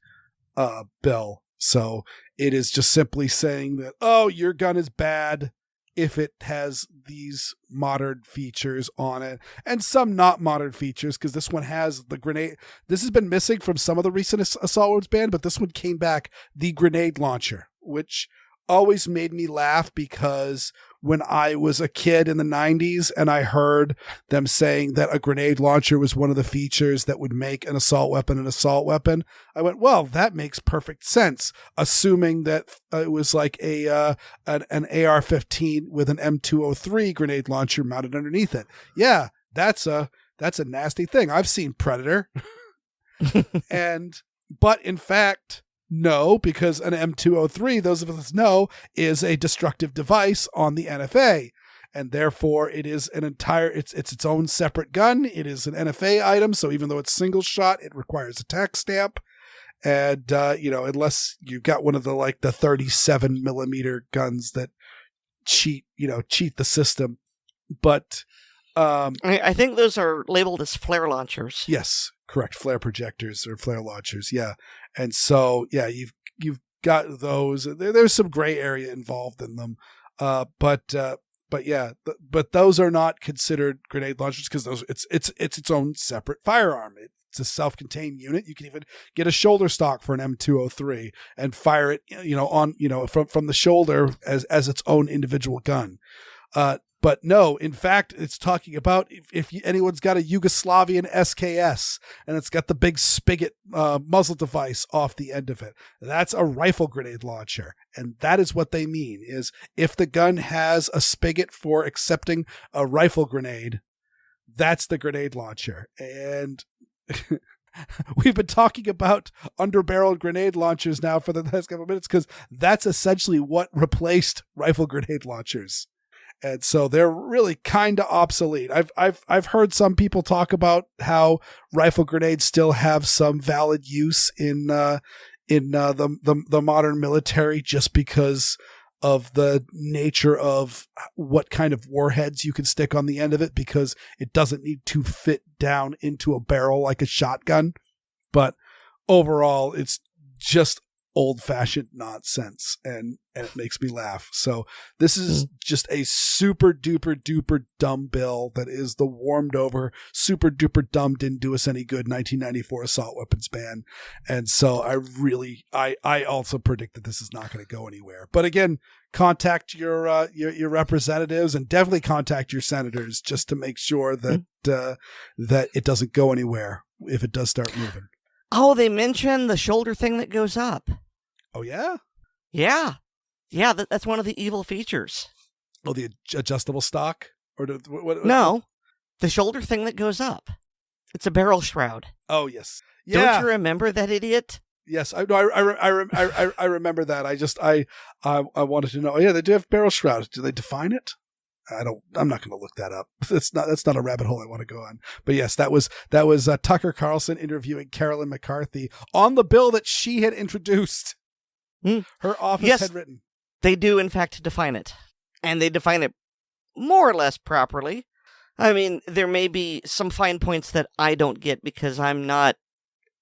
S1: bill. So it is just simply saying that, oh, your gun is bad if it has these modern features on it, and some not modern features, because this one has the grenade. This has been missing from some of the recent assault weapons ban, but this one came back, the grenade launcher, which always made me laugh, because when I was a kid in the 90s and I heard them saying that a grenade launcher was one of the features that would make an assault weapon, I went, well, that makes perfect sense, assuming that it was like an AR-15 with an M203 grenade launcher mounted underneath it. Yeah, that's a nasty thing. I've seen Predator. But in fact, no, because an M203, those of us know, is a destructive device on the NFA, and therefore it is it's its own separate gun. It is an NFA item, so even though it's single shot, it requires a tax stamp, and unless you've got one of the 37 millimeter guns that cheat the system, but
S2: I think those are labeled as flare launchers.
S1: Yes, correct. Flare projectors or flare launchers. Yeah. And so, yeah, you've got those. There's some gray area involved in them. But those are not considered grenade launchers, because it's its own separate firearm. It's a self-contained unit. You can even get a shoulder stock for an M203 and fire it, from the shoulder as its own individual gun. But no, in fact, it's talking about if anyone's got a Yugoslavian SKS and it's got the big spigot muzzle device off the end of it, that's a rifle grenade launcher. And that is what they mean, is if the gun has a spigot for accepting a rifle grenade, that's the grenade launcher. And we've been talking about underbarreled grenade launchers now for the last couple of minutes, because that's essentially what replaced rifle grenade launchers. And so they're really kind of obsolete. I've heard some people talk about how rifle grenades still have some valid use in the modern military, just because of the nature of what kind of warheads you can stick on the end of it, because it doesn't need to fit down into a barrel like a shotgun. But overall, it's just old-fashioned nonsense, and it makes me laugh. So this is just a super duper duper dumb bill that is the warmed over super duper dumb, didn't do us any good 1994 assault weapons ban. And so I also predict that this is not going to go anywhere. But again, contact your representatives, and definitely contact your senators, just to make sure that that it doesn't go anywhere if it does start moving.
S2: Oh, they mentioned the shoulder thing that goes up.
S1: Oh, yeah?
S2: Yeah. Yeah, that's one of the evil features.
S1: Oh, the adjustable stock? Or what?
S2: No, the shoulder thing that goes up. It's a barrel shroud.
S1: Oh, yes. Yeah.
S2: Don't you remember that idiot?
S1: Yes, I remember that. I wanted to know. Oh, yeah, they do have barrel shrouds. Do they define it? I'm not going to look that up. That's not a rabbit hole I want to go on. But yes, that was Tucker Carlson interviewing Carolyn McCarthy on the bill that she had introduced. Her office had written.
S2: They do, in fact, define it. And they define it more or less properly. I mean, there may be some fine points that I don't get because I'm not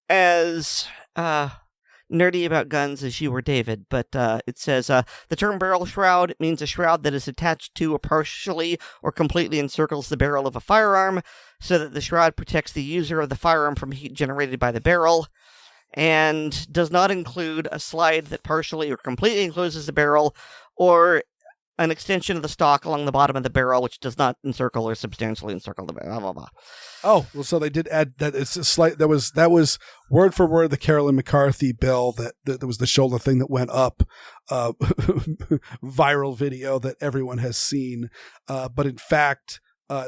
S2: as nerdy about guns as you or David, but it says, the term barrel shroud means a shroud that is attached to or partially or completely encircles the barrel of a firearm so that the shroud protects the user of the firearm from heat generated by the barrel, and does not include a slide that partially or completely encloses the barrel, or an extension of the stock along the bottom of the barrel which does not encircle or substantially encircle the barrel. Blah, blah, blah.
S1: Oh, well, so they did add that. It's a slight. That was word for word the Carolyn McCarthy bill. That was the shoulder thing that went up. Viral video that everyone has seen. But in fact,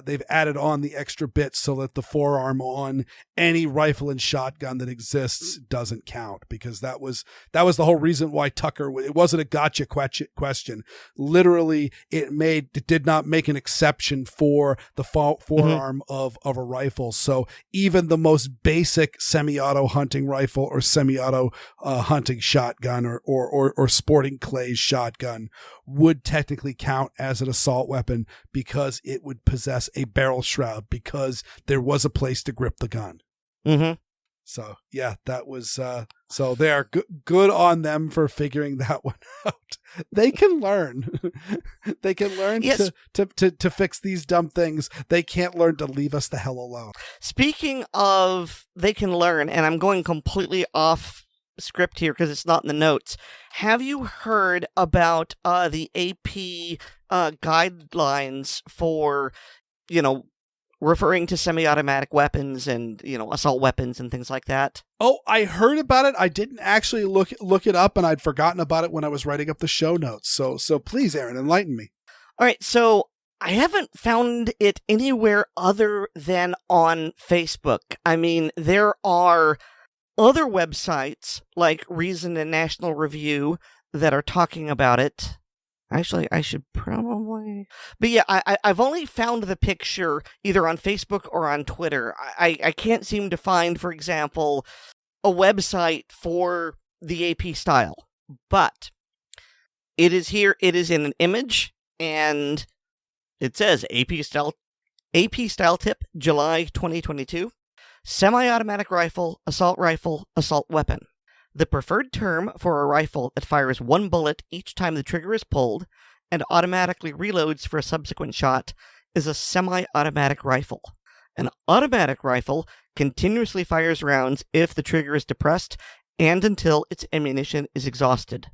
S1: they've added on the extra bits so that the forearm on any rifle and shotgun that exists doesn't count, because that was the whole reason why Tucker, it wasn't a gotcha question. Literally, it did not make an exception for the forearm of a rifle. So even the most basic semi-auto hunting rifle or semi-auto hunting shotgun or sporting clays shotgun would technically count as an assault weapon, because it would possess a barrel shroud, because there was a place to grip the gun.
S2: Mm-hmm.
S1: So yeah, that was so they are good on them for figuring that one out. They can learn. They can learn
S2: yes.
S1: to fix these dumb things. They can't learn to leave us the hell alone.
S2: Speaking of they can learn, and I'm going completely off script here because it's not in the notes. Have you heard about the AP guidelines for, referring to semi-automatic weapons and, assault weapons and things like that?
S1: Oh, I heard about it. I didn't actually look it up, and I'd forgotten about it when I was writing up the show notes. So please, Aaron, enlighten me.
S2: All right, so I haven't found it anywhere other than on Facebook. I mean, there are other websites like Reason and National Review that are talking about it. Actually, I should probably... But yeah, I've only found the picture either on Facebook or on Twitter. I can't seem to find, for example, a website for the AP style. But it is here. It is in an image, and it says AP style tip, July 2022. Semi-automatic rifle, assault weapon. The preferred term for a rifle that fires one bullet each time the trigger is pulled and automatically reloads for a subsequent shot is a semi-automatic rifle. An automatic rifle continuously fires rounds if the trigger is depressed and until its ammunition is exhausted.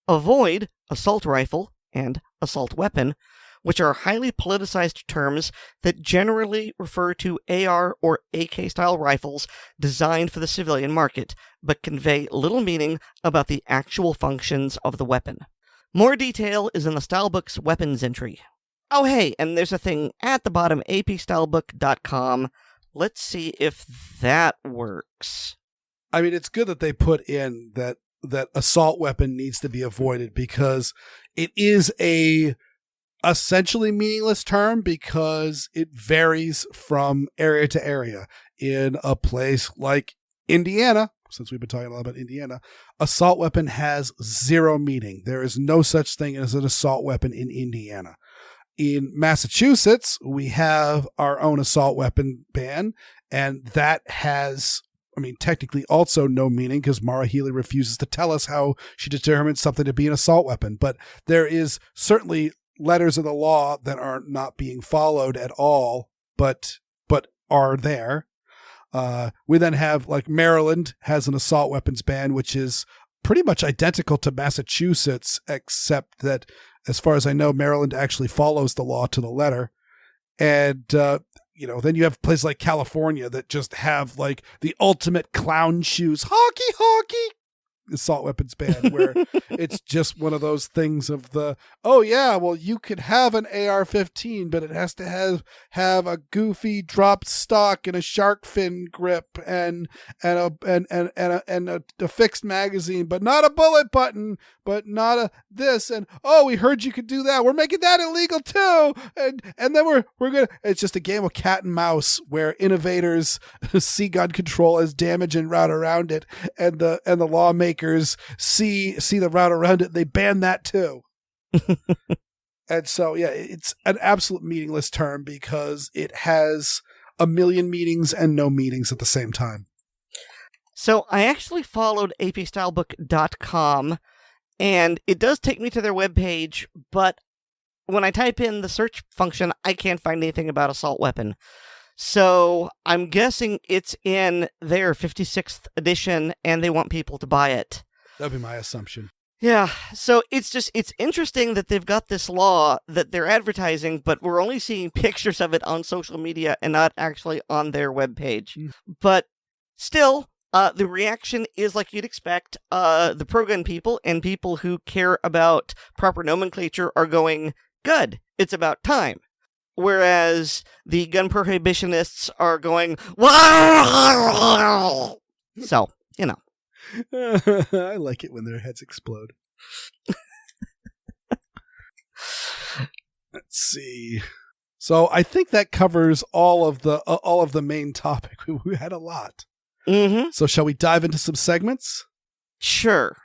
S2: Avoid assault rifle and assault weapon, which are highly politicized terms that generally refer to AR or AK-style rifles designed for the civilian market, but convey little meaning about the actual functions of the weapon. More detail is in the Stylebook's weapons entry. Oh hey, and there's a thing at the bottom, apstylebook.com. Let's see if that works.
S1: I mean, it's good that they put in that assault weapon needs to be avoided, because it is a essentially meaningless term, because it varies from area to area. In a place like Indiana, since we've been talking a lot about Indiana, assault weapon has zero meaning. There is no such thing as an assault weapon in Indiana. In Massachusetts, we have our own assault weapon ban, and that has, technically also no meaning, because Mara Healy refuses to tell us how she determines something to be an assault weapon. But there is certainly letters of the law that are not being followed at all, but are there. We then have, like, Maryland has an assault weapons ban, which is pretty much identical to Massachusetts, except that, as far as I know, Maryland actually follows the law to the letter. And then you have places like California that just have like the ultimate clown shoes, hockey assault weapons ban, where it's just one of those things of you could have an AR-15, but it has to have a goofy dropped stock and a shark fin grip and a fixed magazine, but not a bullet button, but not a this, and we heard you could do that. We're making that illegal too, and then we're gonna. It's just a game of cat and mouse where innovators see gun control as damage and route around it, and the lawmakers see the route around it. They ban that too. And so, it's an absolute meaningless term because it has a million meanings and no meanings at the same time.
S2: So I actually followed apstylebook.com, and it does take me to their webpage, but when I type in the search function, I can't find anything about assault weapon. So I'm guessing it's in their 56th edition, and they want people to buy it.
S1: That'd be my assumption.
S2: Yeah, so it's interesting that they've got this law that they're advertising, but we're only seeing pictures of it on social media and not actually on their webpage. But still, the reaction is like you'd expect. The pro-gun people and people who care about proper nomenclature are going, good, it's about time. Whereas the gun prohibitionists are going, wow! So,
S1: I like it when their heads explode. Let's see. So I think that covers all of the main topic. We had a lot.
S2: Mm-hmm.
S1: So shall we dive into some segments?
S2: Sure.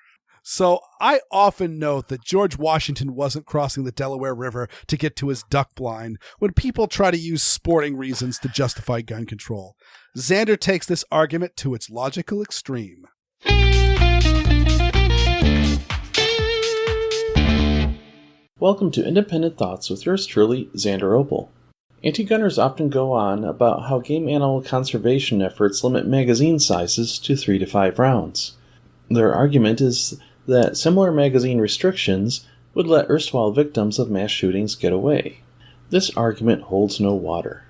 S1: So I often note that George Washington wasn't crossing the Delaware River to get to his duck blind when people try to use sporting reasons to justify gun control. Xander takes this argument to its logical extreme.
S3: Welcome to Independent Thoughts with yours truly, Xander Opal. Anti-gunners often go on about how game animal conservation efforts limit magazine sizes to 3 to 5 rounds. Their argument is that similar magazine restrictions would let erstwhile victims of mass shootings get away. This argument holds no water.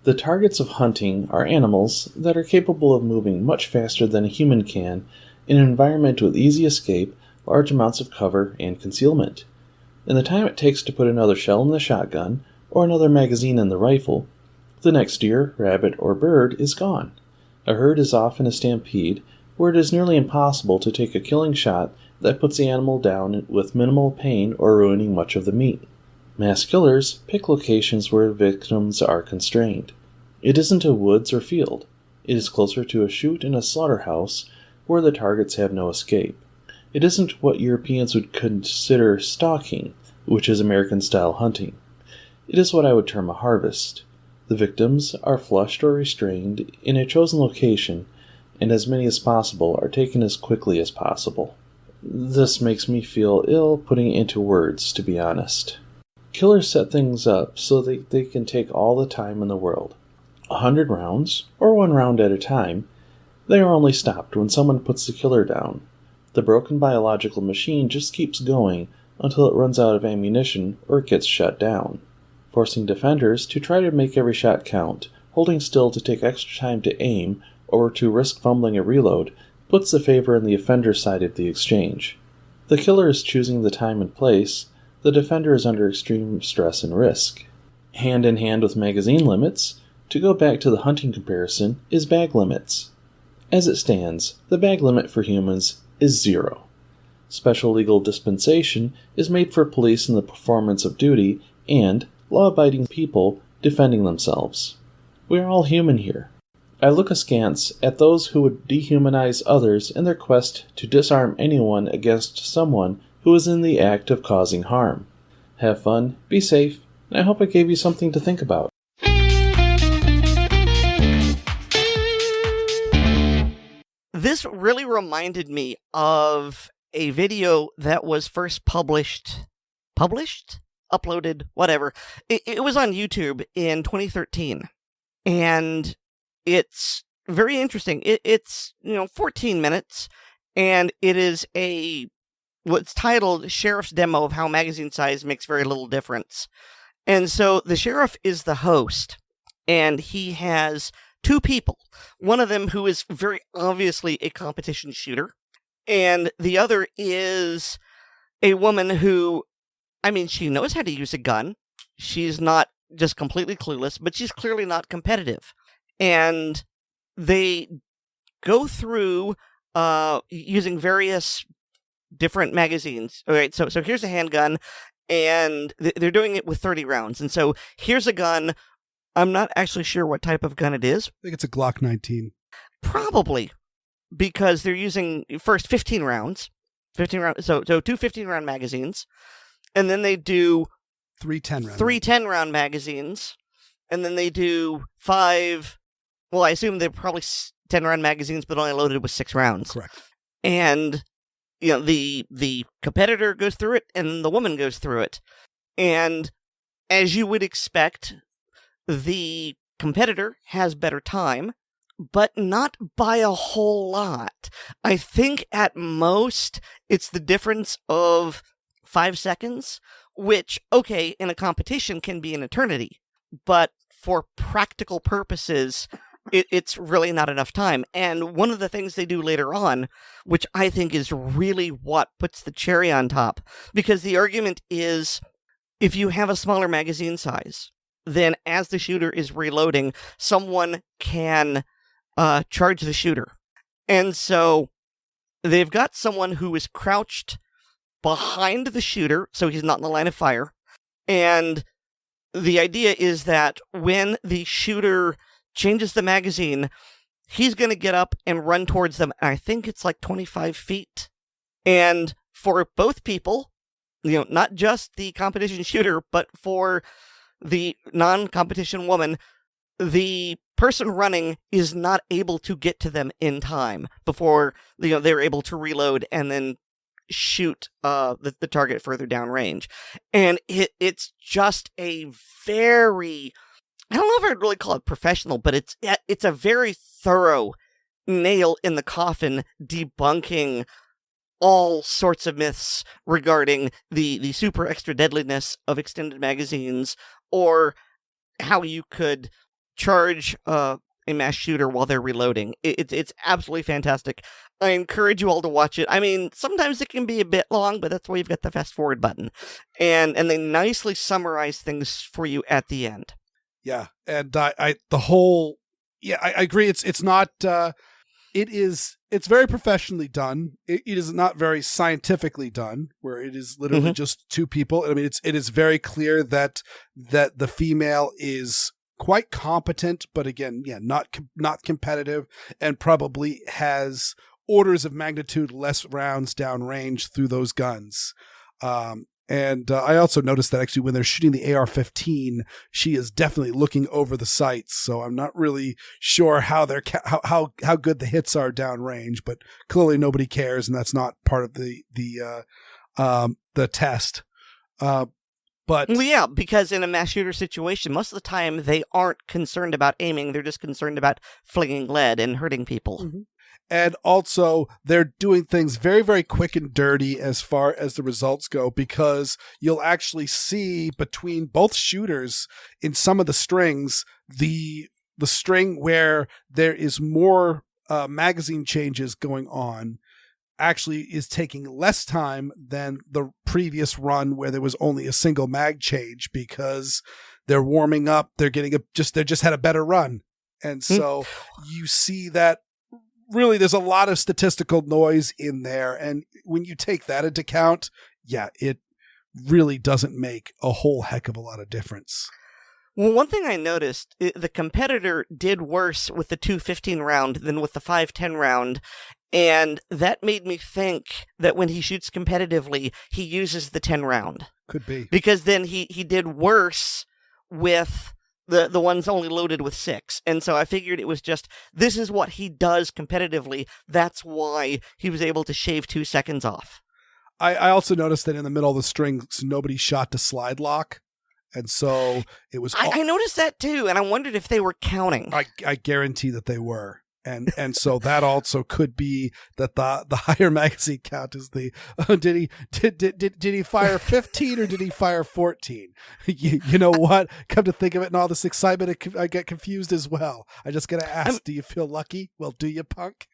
S3: The targets of hunting are animals that are capable of moving much faster than a human can in an environment with easy escape, large amounts of cover, and concealment. In the time it takes to put another shell in the shotgun or another magazine in the rifle, the next deer, rabbit, or bird is gone. A herd is off in a stampede where it is nearly impossible to take a killing shot that puts the animal down with minimal pain or ruining much of the meat. Mass killers pick locations where victims are constrained. It isn't a woods or field. It is closer to a chute in a slaughterhouse where the targets have no escape. It isn't what Europeans would consider stalking, which is American-style hunting. It is what I would term a harvest. The victims are flushed or restrained in a chosen location, and as many as possible are taken as quickly as possible. This makes me feel ill putting it into words, to be honest. Killers set things up so that they can take all the time in the world. 100 rounds, or 1 round at a time, they are only stopped when someone puts the killer down. The broken biological machine just keeps going until it runs out of ammunition or it gets shut down, forcing defenders to try to make every shot count. Holding still to take extra time to aim or to risk fumbling a reload puts the favor in the offender's side of the exchange. The killer is choosing the time and place, the defender is under extreme stress and risk. Hand in hand with magazine limits, to go back to the hunting comparison, is bag limits. As it stands, the bag limit for humans is 0. Special legal dispensation is made for police in the performance of duty and law-abiding people defending themselves. We are all human here. I look askance at those who would dehumanize others in their quest to disarm anyone against someone who is in the act of causing harm. Have fun, be safe, and I hope I gave you something to think about.
S2: This really reminded me of a video that was first uploaded, whatever. It was on YouTube in 2013, and it's very interesting. It's 14 minutes, and it is what's titled Sheriff's Demo of How Magazine Size Makes Very Little Difference. And so the sheriff is the host, and he has two people. One of them who is very obviously a competition shooter, and the other is a woman who, I mean, she knows how to use a gun. She's not just completely clueless, but she's clearly not competitive. And they go through using various different magazines. All right, so here's a handgun, and they're doing it with 30 rounds. And so here's a gun. I'm not actually sure what type of gun it is.
S1: I think it's a Glock 19.
S2: Probably, because they're using first 15 rounds. 15 rounds. So two 15-round magazines, and then they do
S1: three 10-round.
S2: Three 10-round magazines, and then they do 5. Well, I assume they're probably 10-round magazines, but only loaded with 6 rounds.
S1: Correct.
S2: And the competitor goes through it, and the woman goes through it, and as you would expect, the competitor has better time, but not by a whole lot. I think at most it's the difference of 5 seconds, which, okay, in a competition can be an eternity, but for practical purposes, it's really not enough time. And one of the things they do later on, which I think is really what puts the cherry on top, because the argument is, if you have a smaller magazine size, then as the shooter is reloading, someone can charge the shooter. And so they've got someone who is crouched behind the shooter, so he's not in the line of fire. And the idea is that when the shooter changes the magazine, he's going to get up and run towards them. I think it's like 25 feet. And for both people, not just the competition shooter, but for the non-competition woman, the person running is not able to get to them in time before they're able to reload and then shoot the target further downrange. And it's just a very, I don't know if I'd really call it professional, but it's a very thorough nail in the coffin debunking all sorts of myths regarding the super extra deadliness of extended magazines, or how you could charge a mass shooter while they're reloading. It's absolutely fantastic. I encourage you all to watch it. I mean, sometimes it can be a bit long, but that's why you've got the fast forward button. And they nicely summarize things for you at the end.
S1: Yeah, and I agree. It's not. It's very professionally done. It is not very scientifically done, where it is literally just two people. I mean, it is very clear that the female is quite competent, but again, not competitive, and probably has orders of magnitude less rounds downrange through those guns. And I also noticed that actually when they're shooting the AR-15, she is definitely looking over the sights. So I'm not really sure how how good the hits are downrange, but clearly nobody cares, and that's not part of the test. But
S2: well, yeah, because in a mass shooter situation, most of the time they aren't concerned about aiming; they're just concerned about flinging lead and hurting people.
S1: Mm-hmm. And also, they're doing things very, very quick and dirty as far as the results go, because you'll actually see between both shooters in some of the strings, the string where there is more magazine changes going on actually is taking less time than the previous run where there was only a single mag change, because they're warming up, they just had a better run. And so you see that really there's a lot of statistical noise in there. And when you take that into account, it really doesn't make a whole heck of a lot of difference.
S2: Well, one thing I noticed, the competitor did worse with the 2 round than with the 5 round. And that made me think that when he shoots competitively, he uses the 10 round.
S1: Could be.
S2: Because then he did worse with the ones only loaded with 6. And so I figured it was just, this is what he does competitively. That's why he was able to shave 2 seconds off.
S1: I also noticed that in the middle of the strings, nobody shot to slide lock. And so it was...
S2: I noticed that too, and I wondered if they were counting.
S1: I guarantee that they were. And so that also could be that the higher magazine count is the did he fire 15 or did he fire 14? You know what? Come to think of it, and all this excitement, I get confused as well. I just gotta ask, do you feel lucky? Well, do you, punk?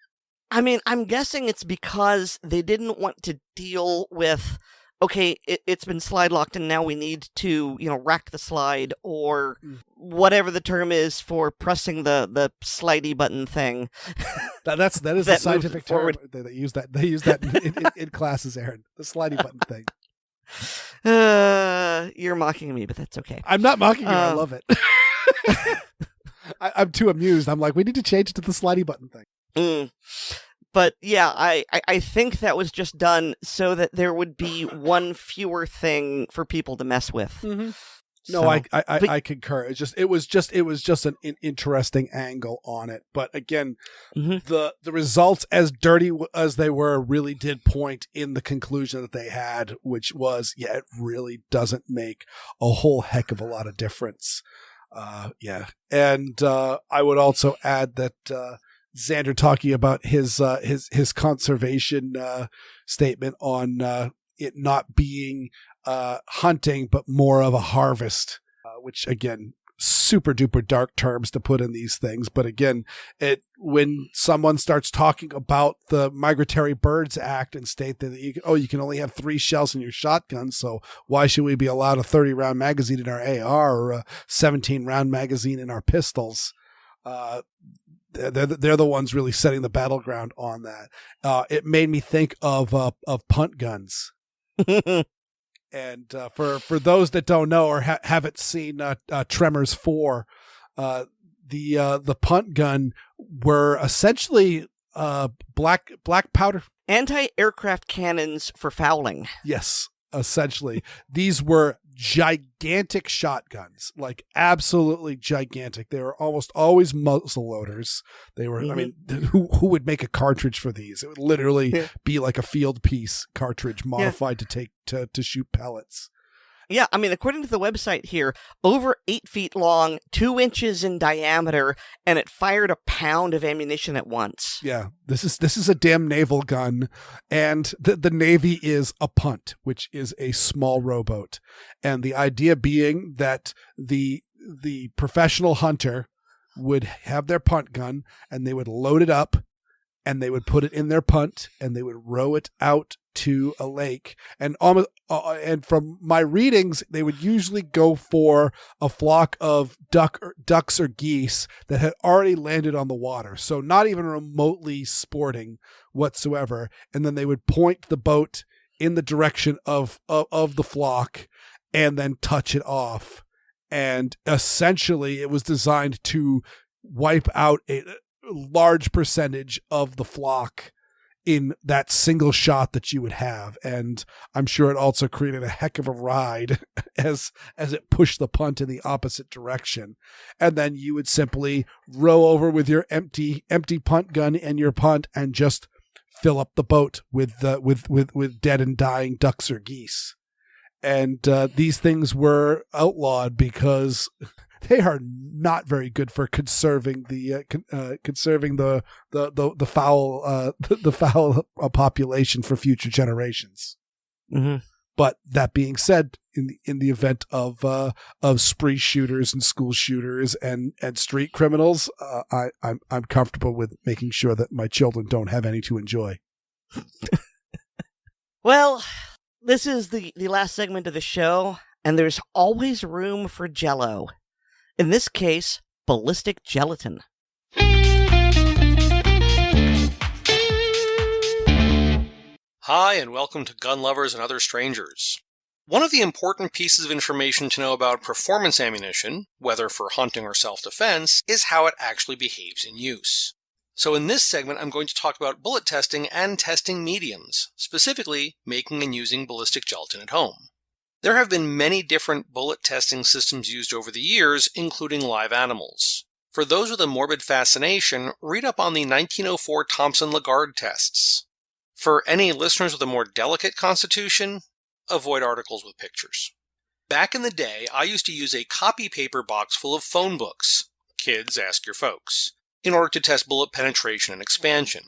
S2: I mean, I'm guessing it's because they didn't want to deal with, okay, it's been slide locked and now we need to, rack the slide, or whatever the term is for pressing the slidey button thing.
S1: That is a scientific term. They use that in classes, Aaron. The slidey button thing.
S2: You're mocking me, but that's okay.
S1: I'm not mocking you. I love it. I'm too amused. I'm like, we need to change it to the slidey button thing.
S2: But yeah, I think that was just done so that there would be one fewer thing for people to mess with.
S1: Mm-hmm. No, I concur. It was just an interesting angle on it. But again, the results, as dirty as they were, really did point in the conclusion that they had, which was, it really doesn't make a whole heck of a lot of difference. And I would also add that Xander talking about his conservation statement on it not being hunting, but more of a harvest, which again, super duper dark terms to put in these things. But again, when someone starts talking about the Migratory Birds Act and state that you can only have 3 shells in your shotgun, so why should we be allowed a 30-round magazine in our AR or a 17-round magazine in our pistols? They're the ones really setting the battleground on that. It made me think of punt guns. And for those that don't know or haven't seen Tremors 4, the punt gun were essentially black powder
S2: anti-aircraft cannons for fouling.
S1: Yes, essentially. These were gigantic shotguns, like absolutely gigantic. They were almost always muzzle loaders. They were, I mean, who would make a cartridge for these? It would literally be like a field piece cartridge modified to shoot pellets.
S2: Yeah, I mean, according to the website here, over 8 feet long, 2 inches in diameter, and it fired a pound of ammunition at once.
S1: Yeah, this is a damn naval gun, and the Navy is a punt, which is a small rowboat, and the idea being that the professional hunter would have their punt gun, and they would load it up, and they would put it in their punt, and they would row it out to a lake, and and from my readings, they would usually go for a flock of ducks or geese that had already landed on the water, so not even remotely sporting whatsoever. And then they would point the boat in the direction of the flock, and then touch it off. And essentially, it was designed to wipe out a large percentage of the flock in that single shot that you would have. And I'm sure it also created a heck of a ride as it pushed the punt in the opposite direction. And then you would simply row over with your empty punt gun and your punt and just fill up the boat with dead and dying ducks or geese. And these things were outlawed because they are not very good for conserving the fowl population for future generations.
S2: Mm-hmm.
S1: But that being said, in the event of spree shooters and school shooters and street criminals, I'm comfortable with making sure that my children don't have any to enjoy.
S2: Well, this is the last segment of the show, and there's always room for Jell-O. In this case, ballistic gelatin.
S4: Hi, and welcome to Gun Lovers and Other Strangers. One of the important pieces of information to know about performance ammunition, whether for hunting or self-defense, is how it actually behaves in use. So in this segment, I'm going to talk about bullet testing and testing mediums, specifically making and using ballistic gelatin at home. There have been many different bullet testing systems used over the years, including live animals. For those with a morbid fascination, read up on the 1904 Thompson LaGarde tests. For any listeners with a more delicate constitution, avoid articles with pictures. Back in the day, I used to use a copy paper box full of phone books. Kids, ask your folks. in order to test bullet penetration and expansion.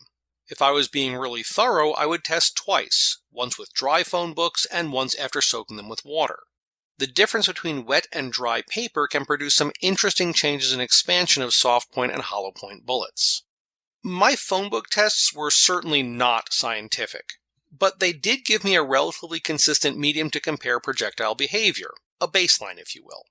S4: If I was being really thorough, I would test twice, once with dry phone books and once after soaking them with water. The difference between wet and dry paper can produce some interesting changes in expansion of soft point and hollow point bullets. My phone book tests were certainly not scientific, but they did give me a relatively consistent medium to compare projectile behavior, a baseline if you will.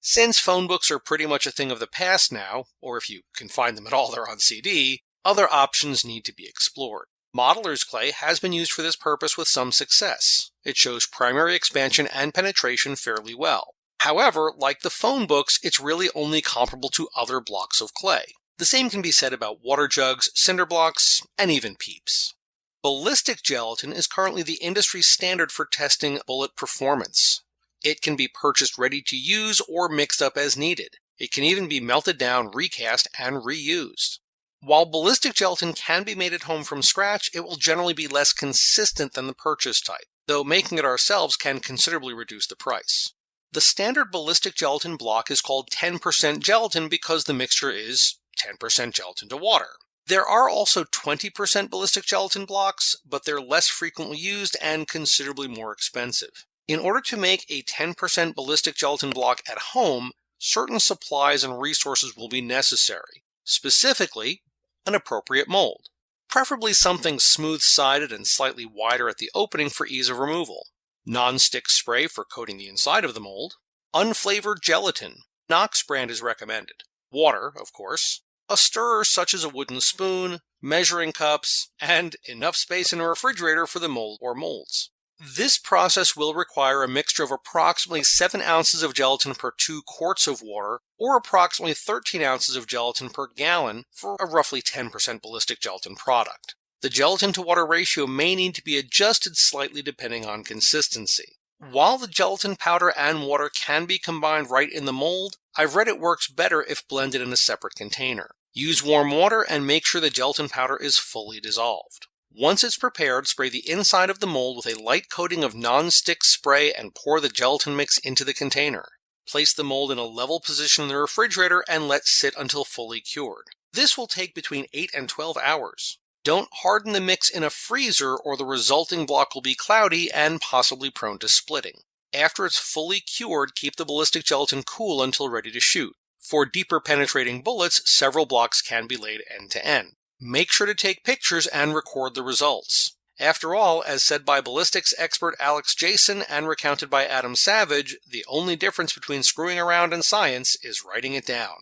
S4: Since phone books are pretty much a thing of the past now, or if you can find them at all, they're on CD, other options need to be explored. Modeler's clay has been used for this purpose with some success. It shows primary expansion and penetration fairly well. However, like the phone books, it's really only comparable to other blocks of clay. The same can be said about water jugs, cinder blocks, and even Peeps. Ballistic gelatin is currently the industry standard for testing bullet performance. It can be purchased ready to use or mixed up as needed. It can even be melted down, recast, and reused. While ballistic gelatin can be made at home from scratch, it will generally be less consistent than the purchase type, though making it ourselves can considerably reduce the price. The standard ballistic gelatin block is called 10% gelatin because the mixture is 10% gelatin to water. There are also 20% ballistic gelatin blocks, but they're less frequently used and considerably more expensive. In order to make a 10% ballistic gelatin block at home, certain supplies and resources will be necessary. Specifically, an appropriate mold. Preferably something smooth-sided and slightly wider at the opening for ease of removal. Non-stick spray for coating the inside of the mold. Unflavored gelatin. Knox brand is recommended. Water, of course. A stirrer such as a wooden spoon, measuring cups, and enough space in a refrigerator for the mold or molds. This process will require a mixture of approximately 7 ounces of gelatin per 2 quarts of water, or approximately 13 ounces of gelatin per gallon for a roughly 10% ballistic gelatin product. The gelatin to water ratio may need to be adjusted slightly depending on consistency. While the gelatin powder and water can be combined right in the mold, I've read it works better if blended in a separate container. Use warm water and make sure the gelatin powder is fully dissolved. Once it's prepared, spray the inside of the mold with a light coating of non-stick spray and pour the gelatin mix into the container. Place the mold in a level position in the refrigerator and let sit until fully cured. This will take between 8 and 12 hours. Don't harden the mix in a freezer or the resulting block will be cloudy and possibly prone to splitting. After it's fully cured, keep the ballistic gelatin cool until ready to shoot. For deeper penetrating bullets, several blocks can be laid end to end. Make sure to take pictures and record the results. After all, as said by ballistics expert Elisjsha and recounted by Adam Savage, the only difference between screwing around and science is writing it down.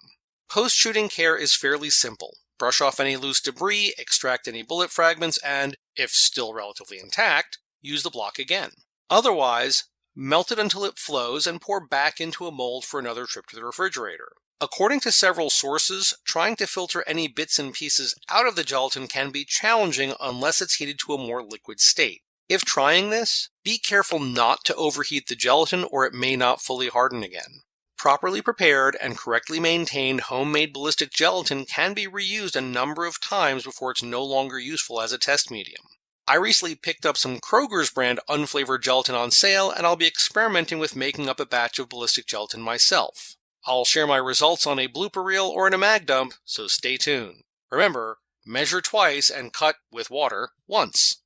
S4: Post-shooting care is fairly simple. Brush off any loose debris, extract any bullet fragments, and, if still relatively intact, use the block again. Otherwise, melt it until it flows and pour back into a mold for another trip to the refrigerator. According to several sources, trying to filter any bits and pieces out of the gelatin can be challenging unless it's heated to a more liquid state. If trying this, be careful not to overheat the gelatin or it may not fully harden again. Properly prepared and correctly maintained homemade ballistic gelatin can be reused a number of times before it's no longer useful as a test medium. I recently picked up some Kroger's brand unflavored gelatin on sale, and I'll be experimenting with making up a batch of ballistic gelatin myself. I'll share my results on a blooper reel or in a mag dump, so stay tuned. Remember, measure twice and cut, with water, once.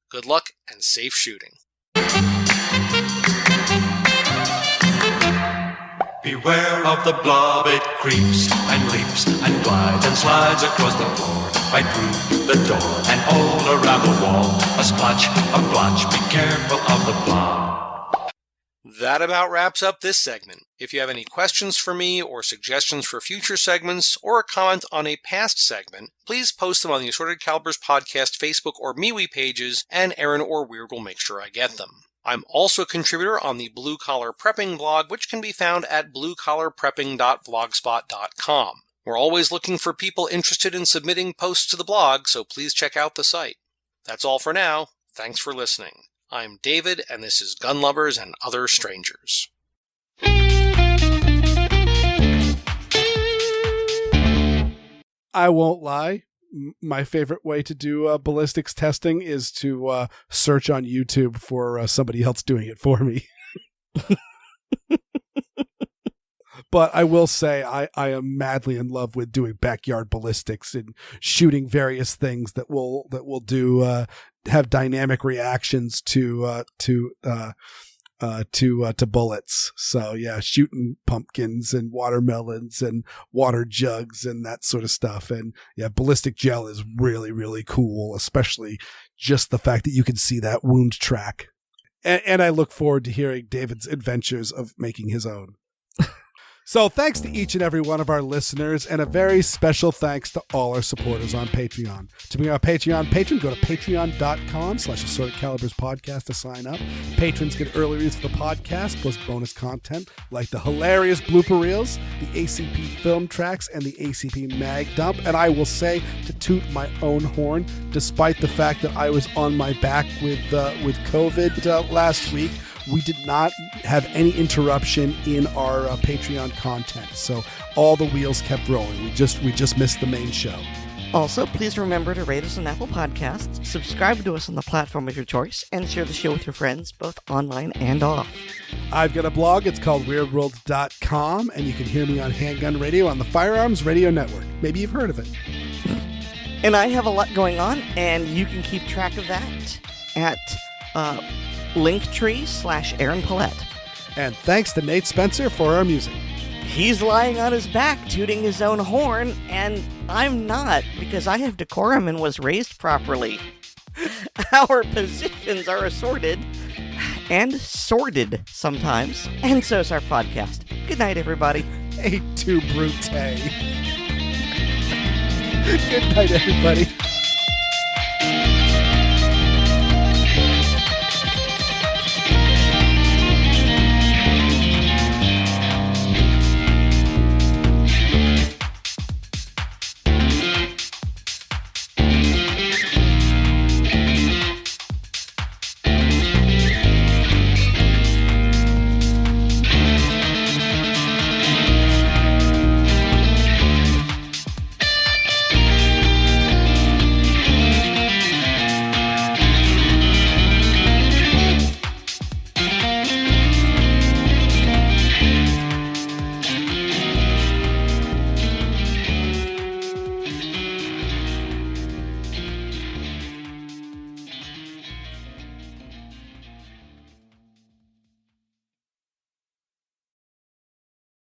S4: Good luck and safe shooting.
S5: Beware of the blob, it creeps and leaps and glides and slides across the floor, right through the door and all around the wall. A splotch, a blotch, be careful of the blob.
S4: That about wraps up this segment. If you have any questions for me or suggestions for future segments or a comment on a past segment, please post them on the Assorted Calibers Podcast Facebook or MeWe pages, and Aaron or Weer'd will make sure I get them. I'm also a contributor on the Blue Collar Prepping blog, which can be found at bluecollarprepping.blogspot.com. We're always looking for people interested in submitting posts to the blog, so please check out the site. That's all for now. Thanks for listening. I'm David, and this is Gun Lovers and Other Strangers.
S1: I won't lie. My favorite way to do ballistics testing is to search on YouTube for somebody else doing it for me. But I will say I am madly in love with doing backyard ballistics and shooting various things that will do have dynamic reactions to bullets. So yeah, shooting pumpkins and watermelons and water jugs and that sort of stuff. And yeah, ballistic gel is really, really cool, especially just the fact that you can see that wound track. And I look forward to hearing David's adventures of making his own. So thanks to each and every one of our listeners, and a very special thanks to all our supporters on Patreon. To be our Patreon patron, go to patreon.com/AssortedCalibersPodcast to sign up. Patrons get early reads for the podcast, plus bonus content like the hilarious blooper reels, the ACP film tracks, and the ACP mag dump. And I will say, to toot my own horn, despite the fact that I was on my back with COVID last week, we did not have any interruption in our Patreon content. So all the wheels kept rolling. We just missed the main show.
S2: Also, please remember to rate us on Apple Podcasts, subscribe to us on the platform of your choice, and share the show with your friends, both online and off.
S6: I've got a blog. It's called Weir'dWorld.com, and you can hear me on Handgun Radio on the Firearms Radio Network. Maybe you've heard of it.
S2: And I have a lot going on, and you can keep track of that at Linktree/Aaron Paulette.
S1: And thanks to Nate Spencer for our music.
S2: He's lying on his back tooting his own horn, and I'm not, because I have decorum and was raised properly. Our positions are assorted and sorted sometimes, and so's our podcast. Good night, everybody.
S1: Hey, tu brute. Good night, everybody.